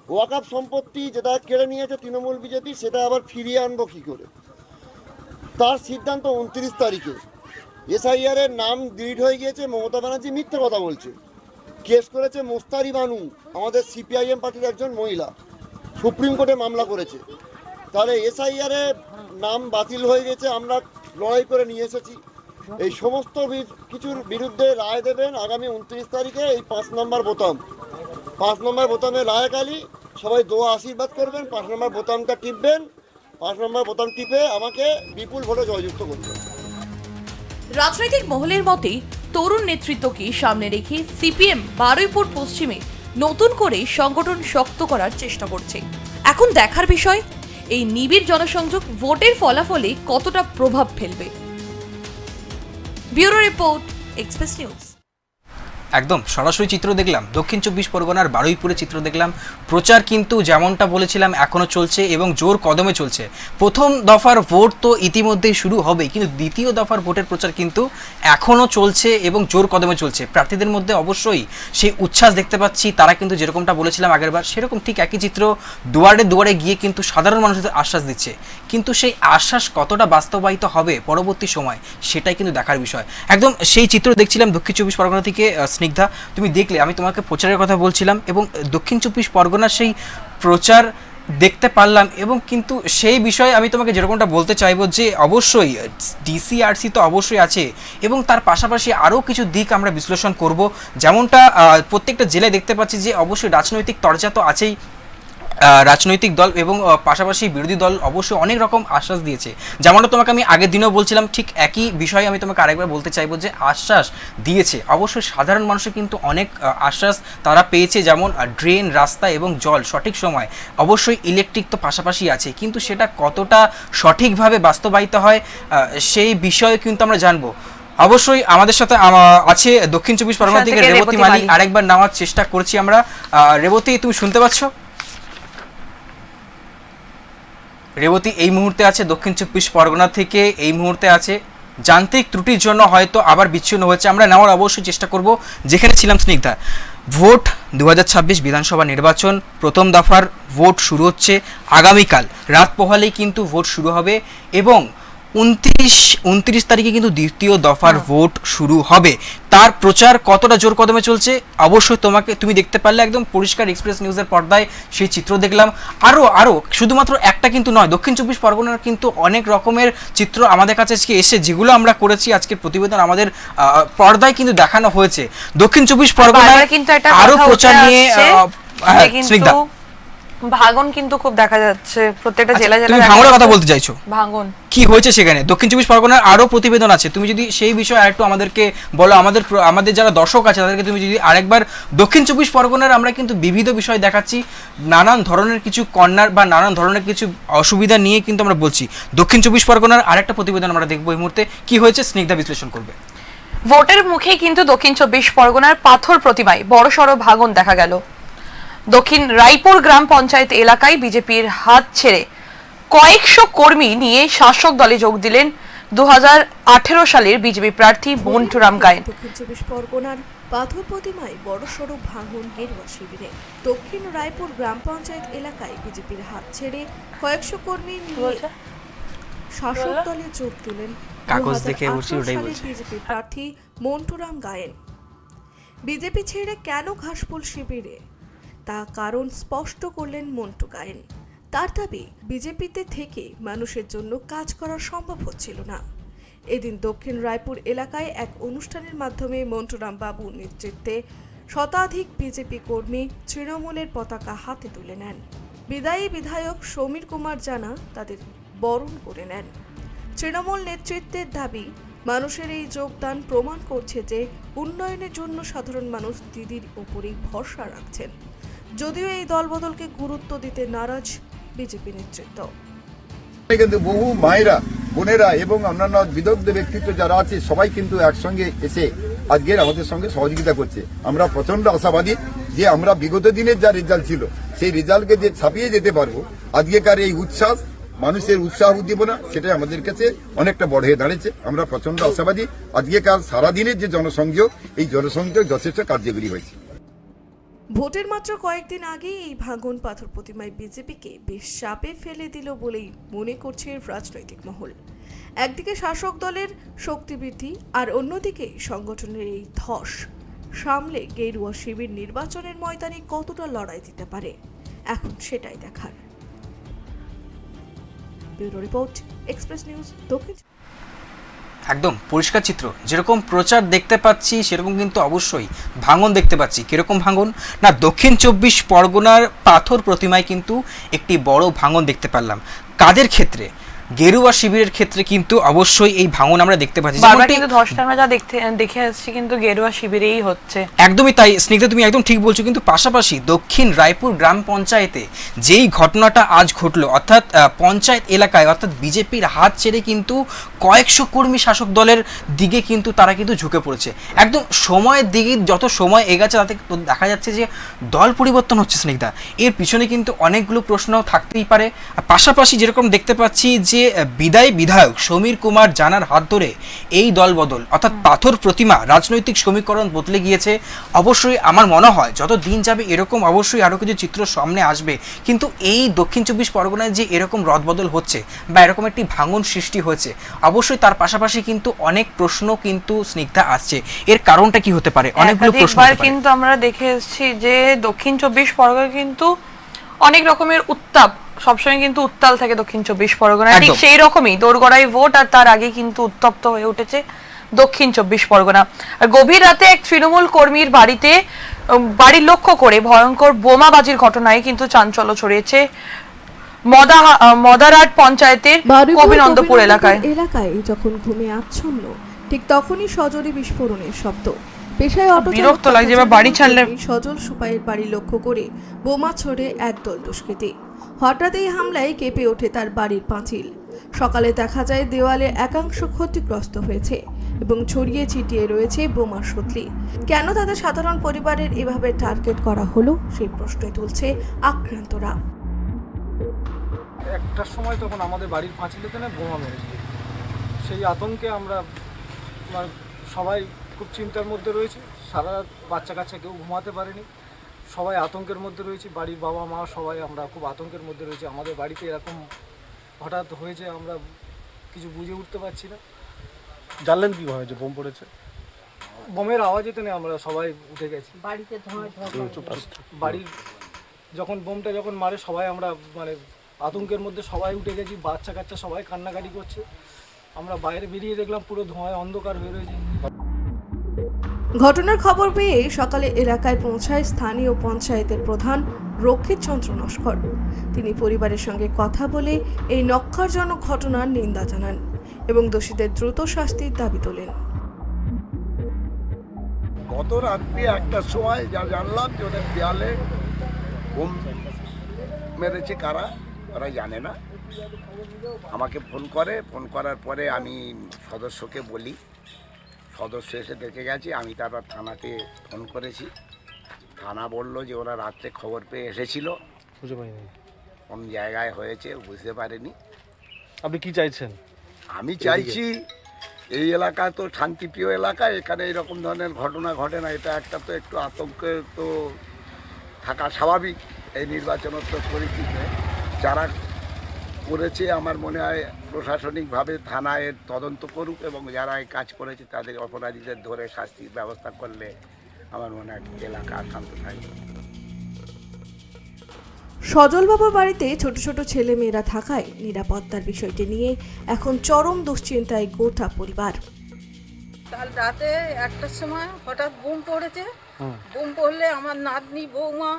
ওয়াকফ সম্পত্তি যেটা কেড়ে নিয়েছে তৃণমূল বিজেপি সেটা আবার ফিরিয়ে আনবো কী করে, তার সিদ্ধান্ত 29 তারিখে। এসআইআরের নাম ডিলিট হয়ে গিয়েছে, মমতা ব্যানার্জি মিথ্যে কথা বলছে। কেস করেছে মোস্তারি বানু, আমাদের সিপিআইএম পার্টির একজন মহিলা, সুপ্রিম কোর্টে মামলা করেছে। তাহলে এসআইআরে নাম বাতিল হয়ে গেছে, আমরা লড়াই করে নিয়ে এসেছি। এই সমস্ত কিছুর বিরুদ্ধে রায় দেবেন আগামী 29 তারিখে এই 5 নম্বর বোতামে লাহেক আলী। সবাই দোয়া আশীর্বাদ করবেন, 5 নম্বর বোতামটা টিপবেন, 5 নম্বর বোতাম টিপে আমাকে বিপুল ভোটে জয়যুক্ত করবেন। রাজনৈতিক মহলের মতে তরুণ নেতৃত্বকে সামনে রেখে সিপিএম বারুইপুর পশ্চিমে নতুন করে সংগঠন শক্ত করার চেষ্টা করছে। এখন দেখার বিষয় এই নিবিড় জনসংযোগ ভোটের ফলাফলে কতটা প্রভাব ফেলবে। Bureau report, express news. একদম সরাসরি চিত্র দেখলাম, দক্ষিণ 24 পরগনার বারুইপুরে চিত্র দেখলাম। প্রচার কিন্তু যেমনটা বলেছিলাম এখনও চলছে এবং জোর কদমে চলছে। প্রথম দফার ভোট তো ইতিমধ্যেই শুরু হবে, কিন্তু দ্বিতীয় দফার ভোটের প্রচার কিন্তু এখনও চলছে এবং জোর কদমে চলছে। প্রার্থীদের মধ্যে অবশ্যই সেই উচ্ছ্বাস দেখতে পাচ্ছি। তারা কিন্তু যেরকমটা বলেছিলাম আগেরবার, সেরকম ঠিক একই চিত্র দুয়ারে দুয়ারে গিয়ে কিন্তু সাধারণ মানুষদের আশ্বাস দিচ্ছে। কিন্তু সেই আশ্বাস কতটা বাস্তবায়িত হবে পরবর্তী সময়, সেটাই কিন্তু দেখার বিষয়। একদম সেই চিত্র দেখছিলাম দক্ষিণ 24 পরগনা থেকে। স্নিগ্ধা, তুমি দেখলে আমি তোমাকে প্রচারের কথা বলছিলাম এবং দক্ষিণ 24 পরগনার সেই প্রচার দেখতে পারলাম, এবং কিন্তু সেই বিষয়ে আমি তোমাকে যেরকমটা বলতে চাইবো যে অবশ্যই ডিসিআরসি তো অবশ্যই আছে এবং তার পাশাপাশি আরও কিছু দিক আমরা বিশ্লেষণ করব। যেমনটা প্রত্যেকটা জেলায় দেখতে পাচ্ছি যে অবশ্যই রাজনৈতিক তরজা তো আছেই, রাজনৈতিক দল এবং পাশাপাশি বিরোধী দল অবশ্যই অনেক রকম আশ্বাস দিয়েছে। যেমনটা তোমাকে আমি আগের দিনও বলছিলাম, ঠিক একই বিষয়ে আমি তোমাকে আরেকবার বলতে চাইবো যে আশ্বাস দিয়েছে। অবশ্যই সাধারণ মানুষের কিন্তু অনেক আশ্বাস তারা পেয়েছে, যেমন ড্রেন, রাস্তা এবং জল সঠিক সময়। অবশ্যই ইলেকট্রিক তো পাশাপাশি আছে, কিন্তু সেটা কতটা সঠিকভাবে বাস্তবায়িত হয় সেই বিষয়ে কিন্তু আমরা জানবো। অবশ্যই আমাদের সাথে আছে দক্ষিণ 24 পরগনা থেকে রেবতী মালিক। আরেকবার নেওয়ার চেষ্টা করছি আমরা। রেবতী, তুমি শুনতে পাচ্ছ? রেবতী এই মুহূর্তে আছে দক্ষিণ 24 পরগনা থেকে, এই মুহূর্তে আছে। যান্ত্রিক ত্রুটির জন্য হয়তো আবার বিচ্ছিন্ন হয়েছে, আমরা নেওয়ার অবশ্যই চেষ্টা করব। যেখানে ছিলাম স্নিগ্ধা, ভোট 2026 বিধানসভা নির্বাচন প্রথম দফার ভোট শুরু হচ্ছে আগামীকাল রাত পোহালেই কিন্তু ভোট শুরু হবে এবং 29 তারিখে কিন্তু দ্বিতীয় দফার ভোট শুরু হবে। তার প্রচার কতটা জোর কদমে চলছে অবশ্যই তুমি দেখতে পারলে একদম পরিষ্কার এক্সপ্রেস নিউজের পর্দায় সেই চিত্র দেখলাম। আরও শুধুমাত্র একটা কিন্তু নয়, দক্ষিণ 24 পরগনার কিন্তু অনেক রকমের চিত্র আমাদের কাছে আজকে এসে, যেগুলো আমরা করেছি আজকের প্রতিবেদন আমাদের পর্দায় কিন্তু দেখানো হয়েছে। দক্ষিণ 24 পরগনার কিন্তু আরও প্রচার নিয়ে স্নিগ্ধা, ভাঙন কিন্তু খুব দেখা যাচ্ছে প্রত্যেকটা জেলায় তুমি ভাঙনের কথা বলতে চাইছো? ভাঙন কি হয়েছে সেখানে? দক্ষিণ 24 পরগনার আরো প্রতিবেদন আছে, তুমি যদি সেই বিষয়ে আরেকটু আমাদেরকে বলো, আমাদের যারা দর্শক আছে তাদেরকে তুমি যদি আরেকবার দক্ষিণ 24 পরগনার আমরা কিন্তু বিবিধ বিষয় দেখাচ্ছি, নানান ধরনের কিছু কর্নার বা নানান ধরনের কিছু অসুবিধা নিয়ে কিন্তু আমরা বলছি। দক্ষিণ 24 পরগনার আরেকটা প্রতিবেদন আমরা দেখবো এই মুহূর্তে, কি হয়েছে স্নিগ্ধা বিশ্লেষণ করবে। ভোটের মুখে কিন্তু দক্ষিণ 24 পরগনার পাথর প্রতিমায় বড়সড় ভাঙন দেখা গেল। দক্ষিণ রায়পুর গ্রাম পঞ্চায়েত এলাকায় বিজেপির হাত ছেড়ে কয়েকশো কর্মী নিয়ে শাসক দলে যোগ দিলেন 2018 সালের বিজেপি প্রার্থী মন্টুরাম গায়েন। দক্ষিণ 24 পরগনার পাথর প্রতিমায় বড়সড় ভাঙন গেরুয়া শিবিরে। দক্ষিণ রায়পুর গ্রাম পঞ্চায়েত এলাকায় বিজেপির হাত ছেড়ে কয়েকশো কর্মী নিয়ে শাসক দলে যোগ দিলেন বিজেপি প্রার্থী মন্টুরাম গায়েন। বিজেপি ছেড়ে কেন ঘাসফুল শিবিরে তা কারণ স্পষ্ট করলেন মন্টু গায়েন। তার দাবি, বিজেপিতে থেকে মানুষের জন্য কাজ করা সম্ভব হচ্ছিল না। এদিন দক্ষিণ রায়পুর এলাকায় এক অনুষ্ঠানের মাধ্যমে মন্টুরাম বাবুর নেতৃত্বে শতাধিক বিজেপি কর্মী তৃণমূলের পতাকা হাতে তুলে নেন। বিদায়ী বিধায়ক সমীর কুমার জানা তাদের বরণ করে নেন। তৃণমূল নেতৃত্বের দাবি, মানুষের এই যোগদান প্রমাণ করছে যে উন্নয়নের জন্য সাধারণ মানুষ দিদির উপরেই ভরসা রাখছেন। যদিও এই দলবদলকে গুরুত্ব দিতে নারাজ বিজেপি নেতৃত্ব। কিন্তু বহু মায়েরা, বোনেরা এবং অন্যান্য বিদগ্ধ ব্যক্তিত্ব যারা আছে সবাই কিন্তু একসঙ্গে এসে আজকের আমাদের সঙ্গে সহযোগিতা করছে। আমরা প্রচন্ড আশাবাদী যে আমরা বিগত দিনের যা রেজাল্ট ছিল সেই রেজাল্টকে যে ছাপিয়ে যেতে পারবো। আজকেকার এই উচ্ছ্বাস, মানুষের উৎসাহ উদ্দীপনা, সেটাই আমাদের কাছে অনেকটা বড় হয়ে দাঁড়িয়েছে। আমরা প্রচন্ড আশাবাদী আজকেকার সারাদিনের যে জনসংযোগ, এই জনসংযোগ যথেষ্ট কার্যকরী হয়েছে। ভোটের মাত্র কয়েকদিন আগে এই ভাঙন পাথর প্রতিমায় বিজেপিকে বেশ চাপে ফেলে দিল বলেই মনে করছে রাজনৈতিক মহল। একদিকে শাসক দলের শক্তি বৃদ্ধি আর অন্যদিকে সংগঠনের এই ধস সামলে গেরুয়া শিবির নির্বাচনের ময়দানে কতটা লড়াই দিতে পারে, এখন সেটাই দেখার। ব্যুরো রিপোর্ট, এক্সপ্রেস নিউজ দক্ষিণ। একদম পরিষ্কার চিত্র, যেরকম প্রচার দেখতে পাচ্ছি সেরকম কিন্তু অবশ্যই ভাঙন দেখতে পাচ্ছি। কিরকম ভাঙন না, দক্ষিণ 24 পরগনার পাথর প্রতিমায় কিন্তু একটি বড় ভাঙন দেখতে পারলাম। কাদের ক্ষেত্রে? গেরুয়া শিবিরের ক্ষেত্রে কিন্তু অবশ্যই এই ভাঙন আমরা দেখতে পাচ্ছি। কিন্তু ধসটা আমরা যা দেখে আসছি কিন্তু গেরুয়া শিবিরেই হচ্ছে। একদমই তাই স্নিগ্ধা, তুমি একদম ঠিক বলছো। কিন্তু পাশাপাশি দক্ষিণ রায়পুর গ্রাম পঞ্চায়েতে যেই ঘটনাটা আজ ঘটলো, অর্থাৎ পঞ্চায়েত এলাকায় অর্থাৎ বিজেপির হাত ছেড়ে কিন্তু কয়েকশো কর্মী শাসক দলের দিকে কিন্তু তারা কিন্তু ঝুঁকে পড়েছে। একদম সময়ের দিকে যত সময় এগাচ্ছে তাতে দেখা যাচ্ছে যে দল পরিবর্তন হচ্ছে স্নিগ্ধা। এর পিছনে কিন্তু অনেকগুলো প্রশ্ন থাকতেই পারে। পাশাপাশি যেরকম দেখতে পাচ্ছি যে বিদায়ী বিধায়ক সমীর কুমার জানার হাত ধরে এই দল বদল, অর্থাৎ পাথর প্রতিমা রাজনৈতিক সমীকরণ বদলে গিয়েছে। অবশ্যই আমার মনে হয় যত দিন যাবে এরকম অবশ্যই আরও কিছু চিত্র সামনে আসবে। কিন্তু এই দক্ষিণ 24 পরগনায় যে এরকম রদবদল হচ্ছে বা এরকম একটি ভাঙন সৃষ্টি হয়েছে, অবশ্যই তার পাশাপাশি কিন্তু অনেক প্রশ্ন কিন্তু স্নিগ্ধা আসছে। এর কারণটা কি হতে পারে? অনেকগুলো প্রশ্ন কিন্তু আমরা দেখে এসেছি যে দক্ষিণ 24 পরগনা কিন্তু অনেক রকমের উত্তাপ, সবসময় কিন্তু উত্তাল থাকে দক্ষিণ 24 পরগনা। ঠিক সেই রকমই দোরগড়াই ভোট আর তার আগে কিন্তু উত্তপ্ত হয়ে উঠেছে দক্ষিণ 24 পরগনা। আর গভীর রাতে এক তৃণমূল কর্মীর বাড়ির লক্ষ্য করে ভয়ঙ্কর বোমাবাজির ঘটনায় কিন্তু চাঞ্চল্য ছড়িয়েছে মদারহাট পঞ্চায়েতের কবিনন্দপুর এলাকায়। যখন ঘুমে আচ্ছন্ন ঠিক তখনই সজোরে বিস্ফোরণের শব্দ। পেশায় অটো বিরক্ত লাগছে বা বাড়ি ছাড়লে সজল সুপাইয়ের বাড়ি লক্ষ্য করে বোমা ছোড়ে একদল দুষ্কৃতী। হঠাৎ এই হামলায় কেঁপে ওঠে তার বাড়ির পাঁচিল। সকালে দেখা যায় দেওয়ালের একাংশ ক্ষতিগ্রস্ত হয়েছে এবং ছড়িয়ে ছিটিয়ে রয়েছে বোমার সতলি। কেন তাদের সাধারণ পরিবারের এভাবে টার্গেট করা হলো সেই প্রশ্নই তুলছে আক্রান্তরা। একটার সময় তখন আমাদের বাড়ির পাঁচিলেতে না বোমা মেরেছে। সেই আতঙ্কে আমরা সবাই খুব চিন্তার মধ্যে রয়েছে। সারা রাত বাচ্চা কাচ্চা কেউ ঘুমাতে পারেনি, সবাই আতঙ্কের মধ্যে রয়েছে। বাড়ির বাবা মা সবাই আমরা খুব আতঙ্কের মধ্যে রয়েছে। আমাদের বাড়িতে এরকম হঠাৎ হয়েছে আমরা কিছু বুঝে উঠতে পারছি না। জানলেন কিভাবে যে বোম পড়েছে? বোমের আওয়াজেতে নেই, আমরা সবাই উঠে গেছি বাড়ির, যখন বোমটা যখন মারে সবাই আমরা মানে আতঙ্কের মধ্যে সবাই উঠে গেছি, বাচ্চা কাচ্চা সবাই কান্নাকাটি করছে। আমরা বাইরে বেরিয়ে দেখলাম পুরো ধোঁয়ায় অন্ধকার হয়ে রয়েছে। ঘটনার খবর পেয়ে সকালে এলাকায় পৌঁছায় স্থানীয় পঞ্চায়েতের প্রধান রক্ষিত চন্দ্র নস্কর। তিনি পরিবারের সঙ্গে কথা বলে এই নক্কারজনক ঘটনার নিন্দা জানান এবং দোষীদের দ্রুত শাস্তির দাবি তোলেন। গত রাত্রি 1টার সময় যা জানলাম যে ওদের দেয়ালে বোম মেরেছে কারা, ওরা জানে না। আমাকে ফোন করার পরে আমি সদস্যকে বলি, সদস্য এসে দেখে গেছে। আমি তারপর থানাতে ফোন করেছি, থানা বললো যে ওরা রাত্রে খবর পেয়ে এসেছিল, বুঝতে পারিনি কোন জায়গায় হয়েছে বুঝতে পারেনি। আপনি কি চাইছেন? আমি চাইছি এই এলাকা তো শান্তিপ্রিয় এলাকা, এখানে এরকম ধরনের ঘটনা ঘটে না। এটা একটা তো একটু আতঙ্কে তো থাকা স্বাভাবিক এই নির্বাচনোত্তর পরিস্থিতিতে। যারা করেছে আমার মনে হয় প্রশাসনিকভাবে থানায় তদন্ত করুক এবং যারা এই কাজ করেছে তাদের অপরাধীদের ধরে শাস্তির ব্যবস্থা করলে আমার মনে হয় এলাকা শান্ত থাকবে। সজল বাবার বাড়িতে ছোট ছোট ছেলে মেয়েরা থাকায় নিরাপত্তার বিষয়টি নিয়ে এখন চরম দুশ্চিন্তায় গোটা পরিবার। কাল রাতে 1টার সময় হঠাৎ বোম পড়েছে। বোম পড়লে আমার নাতনি, বৌমা,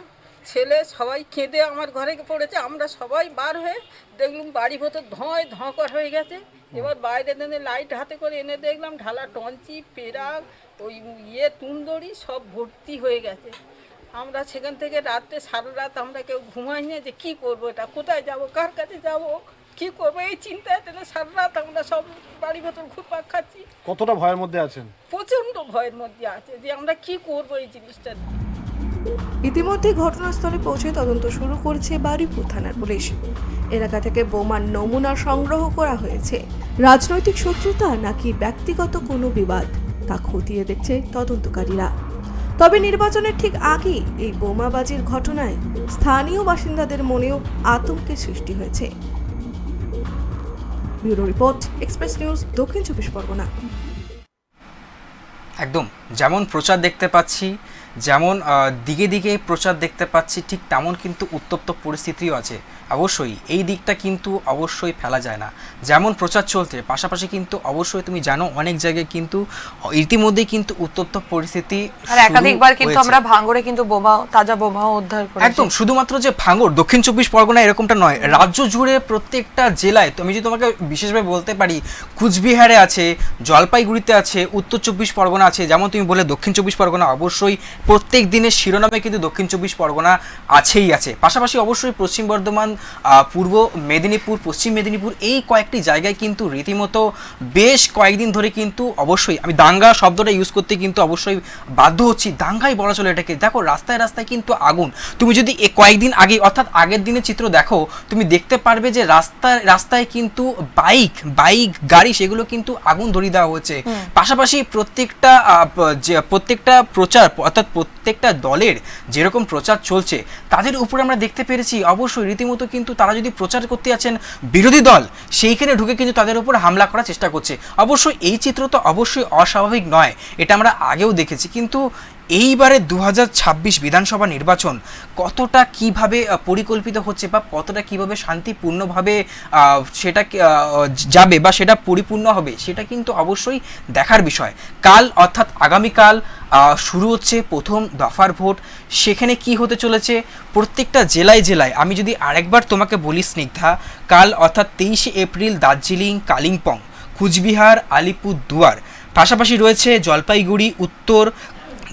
ছেলে সবাই কেঁদে আমার ঘরে পড়েছে। আমরা সবাই বার হয়ে দেখলাম বাড়ি ভেতর ধোঁয়ায় ধোঁকর হয়ে গেছে। এবার বাইরে এনে লাইট হাতে করে এনে দেখলাম ঢালা টঞ্চি, পেরাক, ওই তুন্দড়ি সব ভর্তি হয়ে গেছে। আমরা সেখান থেকে রাত্রে সারা রাত আমরা কেউ ঘুমাইনি যে কী করবো, এটা কোথায় যাব, কার কাছে যাব, কী করবো এই চিন্তায় সারা রাত আমরা সব বাড়ি ভেতর ঘুরপাক খাচ্ছি। কতটা ভয়ের মধ্যে আছেন? প্রচণ্ড ভয়ের মধ্যে আছে যে আমরা কি করবো এই জিনিসটা। ইতিমধ্যে ঘটনাস্থলে পৌঁছে তদন্ত শুরু করেছে বারুইপুর থানার পুলিশ। এলাকা থেকে বোমার নমুনা সংগ্রহ করা হয়েছে। রাজনৈতিক শত্রুতা নাকি ব্যক্তিগত কোনো বিবাদ তা খতিয়ে দেখছে তদন্তকারীরা। তবে নির্বাচনের ঠিক আগে এই বোমাবাজির ঘটনায় স্থানীয় বাসিন্দাদের মনেও আতঙ্কের সৃষ্টি হয়েছে। ব্যুরো রিপোর্ট, এক্সপ্রেস নিউজ, দক্ষিণ 24 পরগনা। একদম যেমন প্রচার দেখতে পাচ্ছি, যেমন দিকে দিকে প্রচার দেখতে পাচ্ছি, ঠিক তেমন কিন্তু উত্তপ্ত পরিস্থিতিও আছে। অবশ্যই এই দিকটা কিন্তু অবশ্যই ফেলা যায় না। যেমন প্রচার চলছে, পাশাপাশি কিন্তু অবশ্যই তুমি জানো অনেক জায়গায় কিন্তু ইতিমধ্যেই কিন্তু উত্তপ্ত পরিস্থিতি আর একাধিকবার কিন্তু আমরা ভাঙড়ে কিন্তু তাজা বোমাও উদ্ধার করেছি। একদম, শুধুমাত্র যে ভাঙড়, দক্ষিণ 24 পরগনা এরকমটা নয়, রাজ্য জুড়ে প্রত্যেকটা জেলায়। আমি যদি তোমাকে বিশেষভাবে বলতে পারি, কুচবিহারে আছে, জলপাইগুড়িতে আছে, উত্তর 24 পরগনা আছে, যেমন তুমি বলে দক্ষিণ 24 পরগনা, অবশ্যই প্রত্যেক দিনের শিরোনামে কিন্তু দক্ষিণ 24 পরগনা আছেই আছে। পাশাপাশি অবশ্যই পশ্চিম বর্ধমান, পূর্ব মেদিনীপুর, পশ্চিম মেদিনীপুর, এই কয়েকটি জায়গায় কিন্তু রীতিমতো বেশ কয়েকদিন ধরে কিন্তু অবশ্যই আমি দাঙ্গা শব্দটা ইউজ করতে কিন্তু অবশ্যই বাধ্য হচ্ছি। দাঙ্গাই বলা চলে এটাকে। দেখো রাস্তায় রাস্তায় কিন্তু আগুন। তুমি যদি কয়েকদিন আগে অর্থাৎ আগের দিনের চিত্র দেখো, তুমি দেখতে পারবে যে রাস্তায় কিন্তু বাইক গাড়ি সেগুলো কিন্তু আগুন ধরিয়ে দেওয়া হচ্ছে। পাশাপাশি প্রত্যেকটা প্রচার অর্থাৎ প্রত্যেকটা দলের যেরকম প্রচার চলছে তাদের উপরে আমরা দেখতে পেরেছি অবশ্যই রীতিমতো কিন্তু তারা যদি প্রচার করতে আছেন বিরোধী দল, সেইখানে ঢুকে কিন্তু তাদের উপর হামলা করার চেষ্টা করছে। অবশ্যই এই চিত্র তো অবশ্যই অস্বাভাবিক নয়, এটা আমরা আগেও দেখেছি। কিন্তু এইবারে 2026 বিধানসভা নির্বাচন কতটা কিভাবে পরিকল্পিত হচ্ছে বা কতটা কিভাবে শান্তিপূর্ণভাবে সেটা যাবে বা সেটা পরিপূর্ণ হবে, সেটা কিন্তু অবশ্যই দেখার বিষয়। কাল অর্থাৎ আগামীকাল শুরু হচ্ছে প্রথম দফার ভোট। সেখানে কি হতে চলেছে প্রত্যেকটা জেলায় জেলায় আমি যদি আরেকবার তোমাকে বলি স্নিগ্ধা, কাল অর্থাৎ 23 এপ্রিল দার্জিলিং, কালিম্পং, কুচবিহার, আলিপুরদুয়ার, পাশাপাশি রয়েছে জলপাইগুড়ি, উত্তর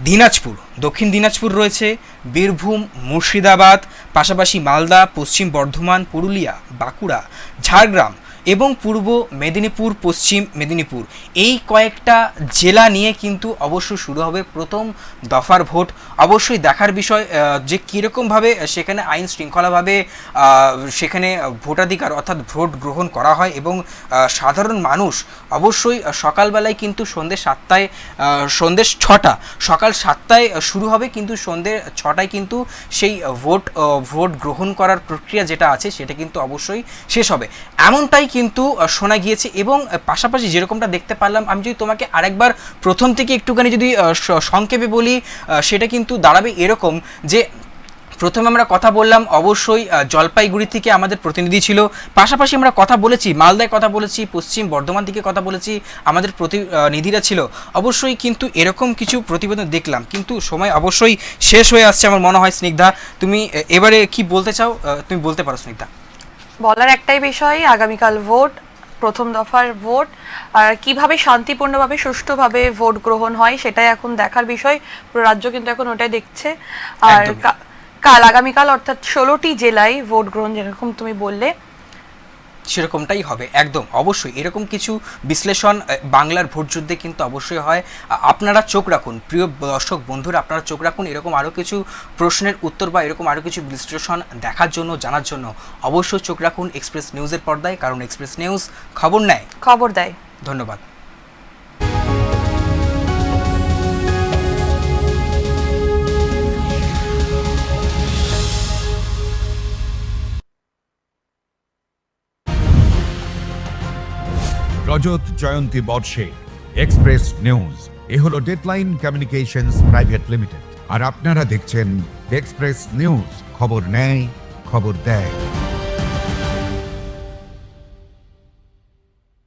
দিনাজপুর, দক্ষিণ দিনাজপুর রয়েছে, বীরভূম, মুর্শিদাবাদ, পাশাপাশি মালদা, পশ্চিম বর্ধমান, পুরুলিয়া, বাঁকুড়া, ঝাড়গ্রাম এবং পূর্ব মেদিনীপুর, পশ্চিম মেদিনীপুর, এই কয়েকটা জেলা নিয়ে কিন্তু অবশ্যই শুরু হবে প্রথম দফার ভোট। অবশ্যই দেখার বিষয় যে কীরকমভাবে সেখানে আইন শৃঙ্খলাভাবে সেখানে ভোটাধিকার অর্থাৎ ভোট গ্রহণ করা হয় এবং সাধারণ মানুষ অবশ্যই সকালবেলায় কিন্তু সন্ধ্যে 6টা সকাল 7টায় শুরু হবে, কিন্তু সন্ধ্যে 6টায় কিন্তু সেই ভোট গ্রহণ করার প্রক্রিয়া যেটা আছে সেটা কিন্তু অবশ্যই শেষ হবে। এমনটাই কিন্তু শোনা গিয়েছে এবং পাশাপাশি যেরকমটা দেখতে পারলাম, আমি যদি তোমাকে আরেকবার প্রথম থেকে একটুখানি যদি সংক্ষেপে বলি, সেটা কিন্তু দাঁড়াবে এরকম যে প্রথমে আমরা কথা বললাম অবশ্যই জলপাইগুড়ি থেকে আমাদের প্রতিনিধি ছিল, পাশাপাশি আমরা কথা বলেছি মালদায় কথা বলেছি, পশ্চিম বর্ধমান থেকে কথা বলেছি, আমাদের প্রতিনিধিরা ছিল। অবশ্যই কিন্তু এরকম কিছু প্রতিবেদন দেখলাম, কিন্তু সময় অবশ্যই শেষ হয়ে আসছে আমার মনে হয়। স্নিগ্ধা, তুমি এবারে কি বলতে চাও, তুমি বলতে পারো স্নিগ্ধা। বলার একটাই বিষয়, আগামীকাল ভোট, প্রথম দফার ভোট, আর কিভাবে শান্তিপূর্ণভাবে সুষ্ঠুভাবে ভোট গ্রহণ হয় সেটাই এখন দেখার বিষয়। পুরো রাজ্য কিন্তু এখন ওটাই দেখছে। আর কাল আগামীকাল অর্থাৎ 16টি জেলায় ভোট গ্রহণ যেরকম তুমি বললে সেরকমটাই হবে। একদম অবশ্যই এরকম কিছু বিশ্লেষণ বাংলার ভোট যুদ্ধে কিন্তু অবশ্যই হয়। আপনারা চোখ রাখুন, প্রিয় দর্শক বন্ধুরা, আপনারা চোখ রাখুন এরকম আরও কিছু প্রশ্নের উত্তর বা এরকম আরও কিছু বিশ্লেষণ দেখার জন্য, জানার জন্য অবশ্যই চোখ রাখুন এক্সপ্রেস নিউজের পর্দায়, কারণ এক্সপ্রেস নিউজ খবর নেয়, খবর দেয়। ধন্যবাদ। রজত জয়ন্তী বর্ষে এক্সপ্রেস নিউজ হলো ডেডলাইন কমিউনিকেশনস প্রাইভেট লিমিটেড, আর আপনারা দেখছেন এক্সপ্রেস নিউজ, খবর নেয়, খবর দেয়।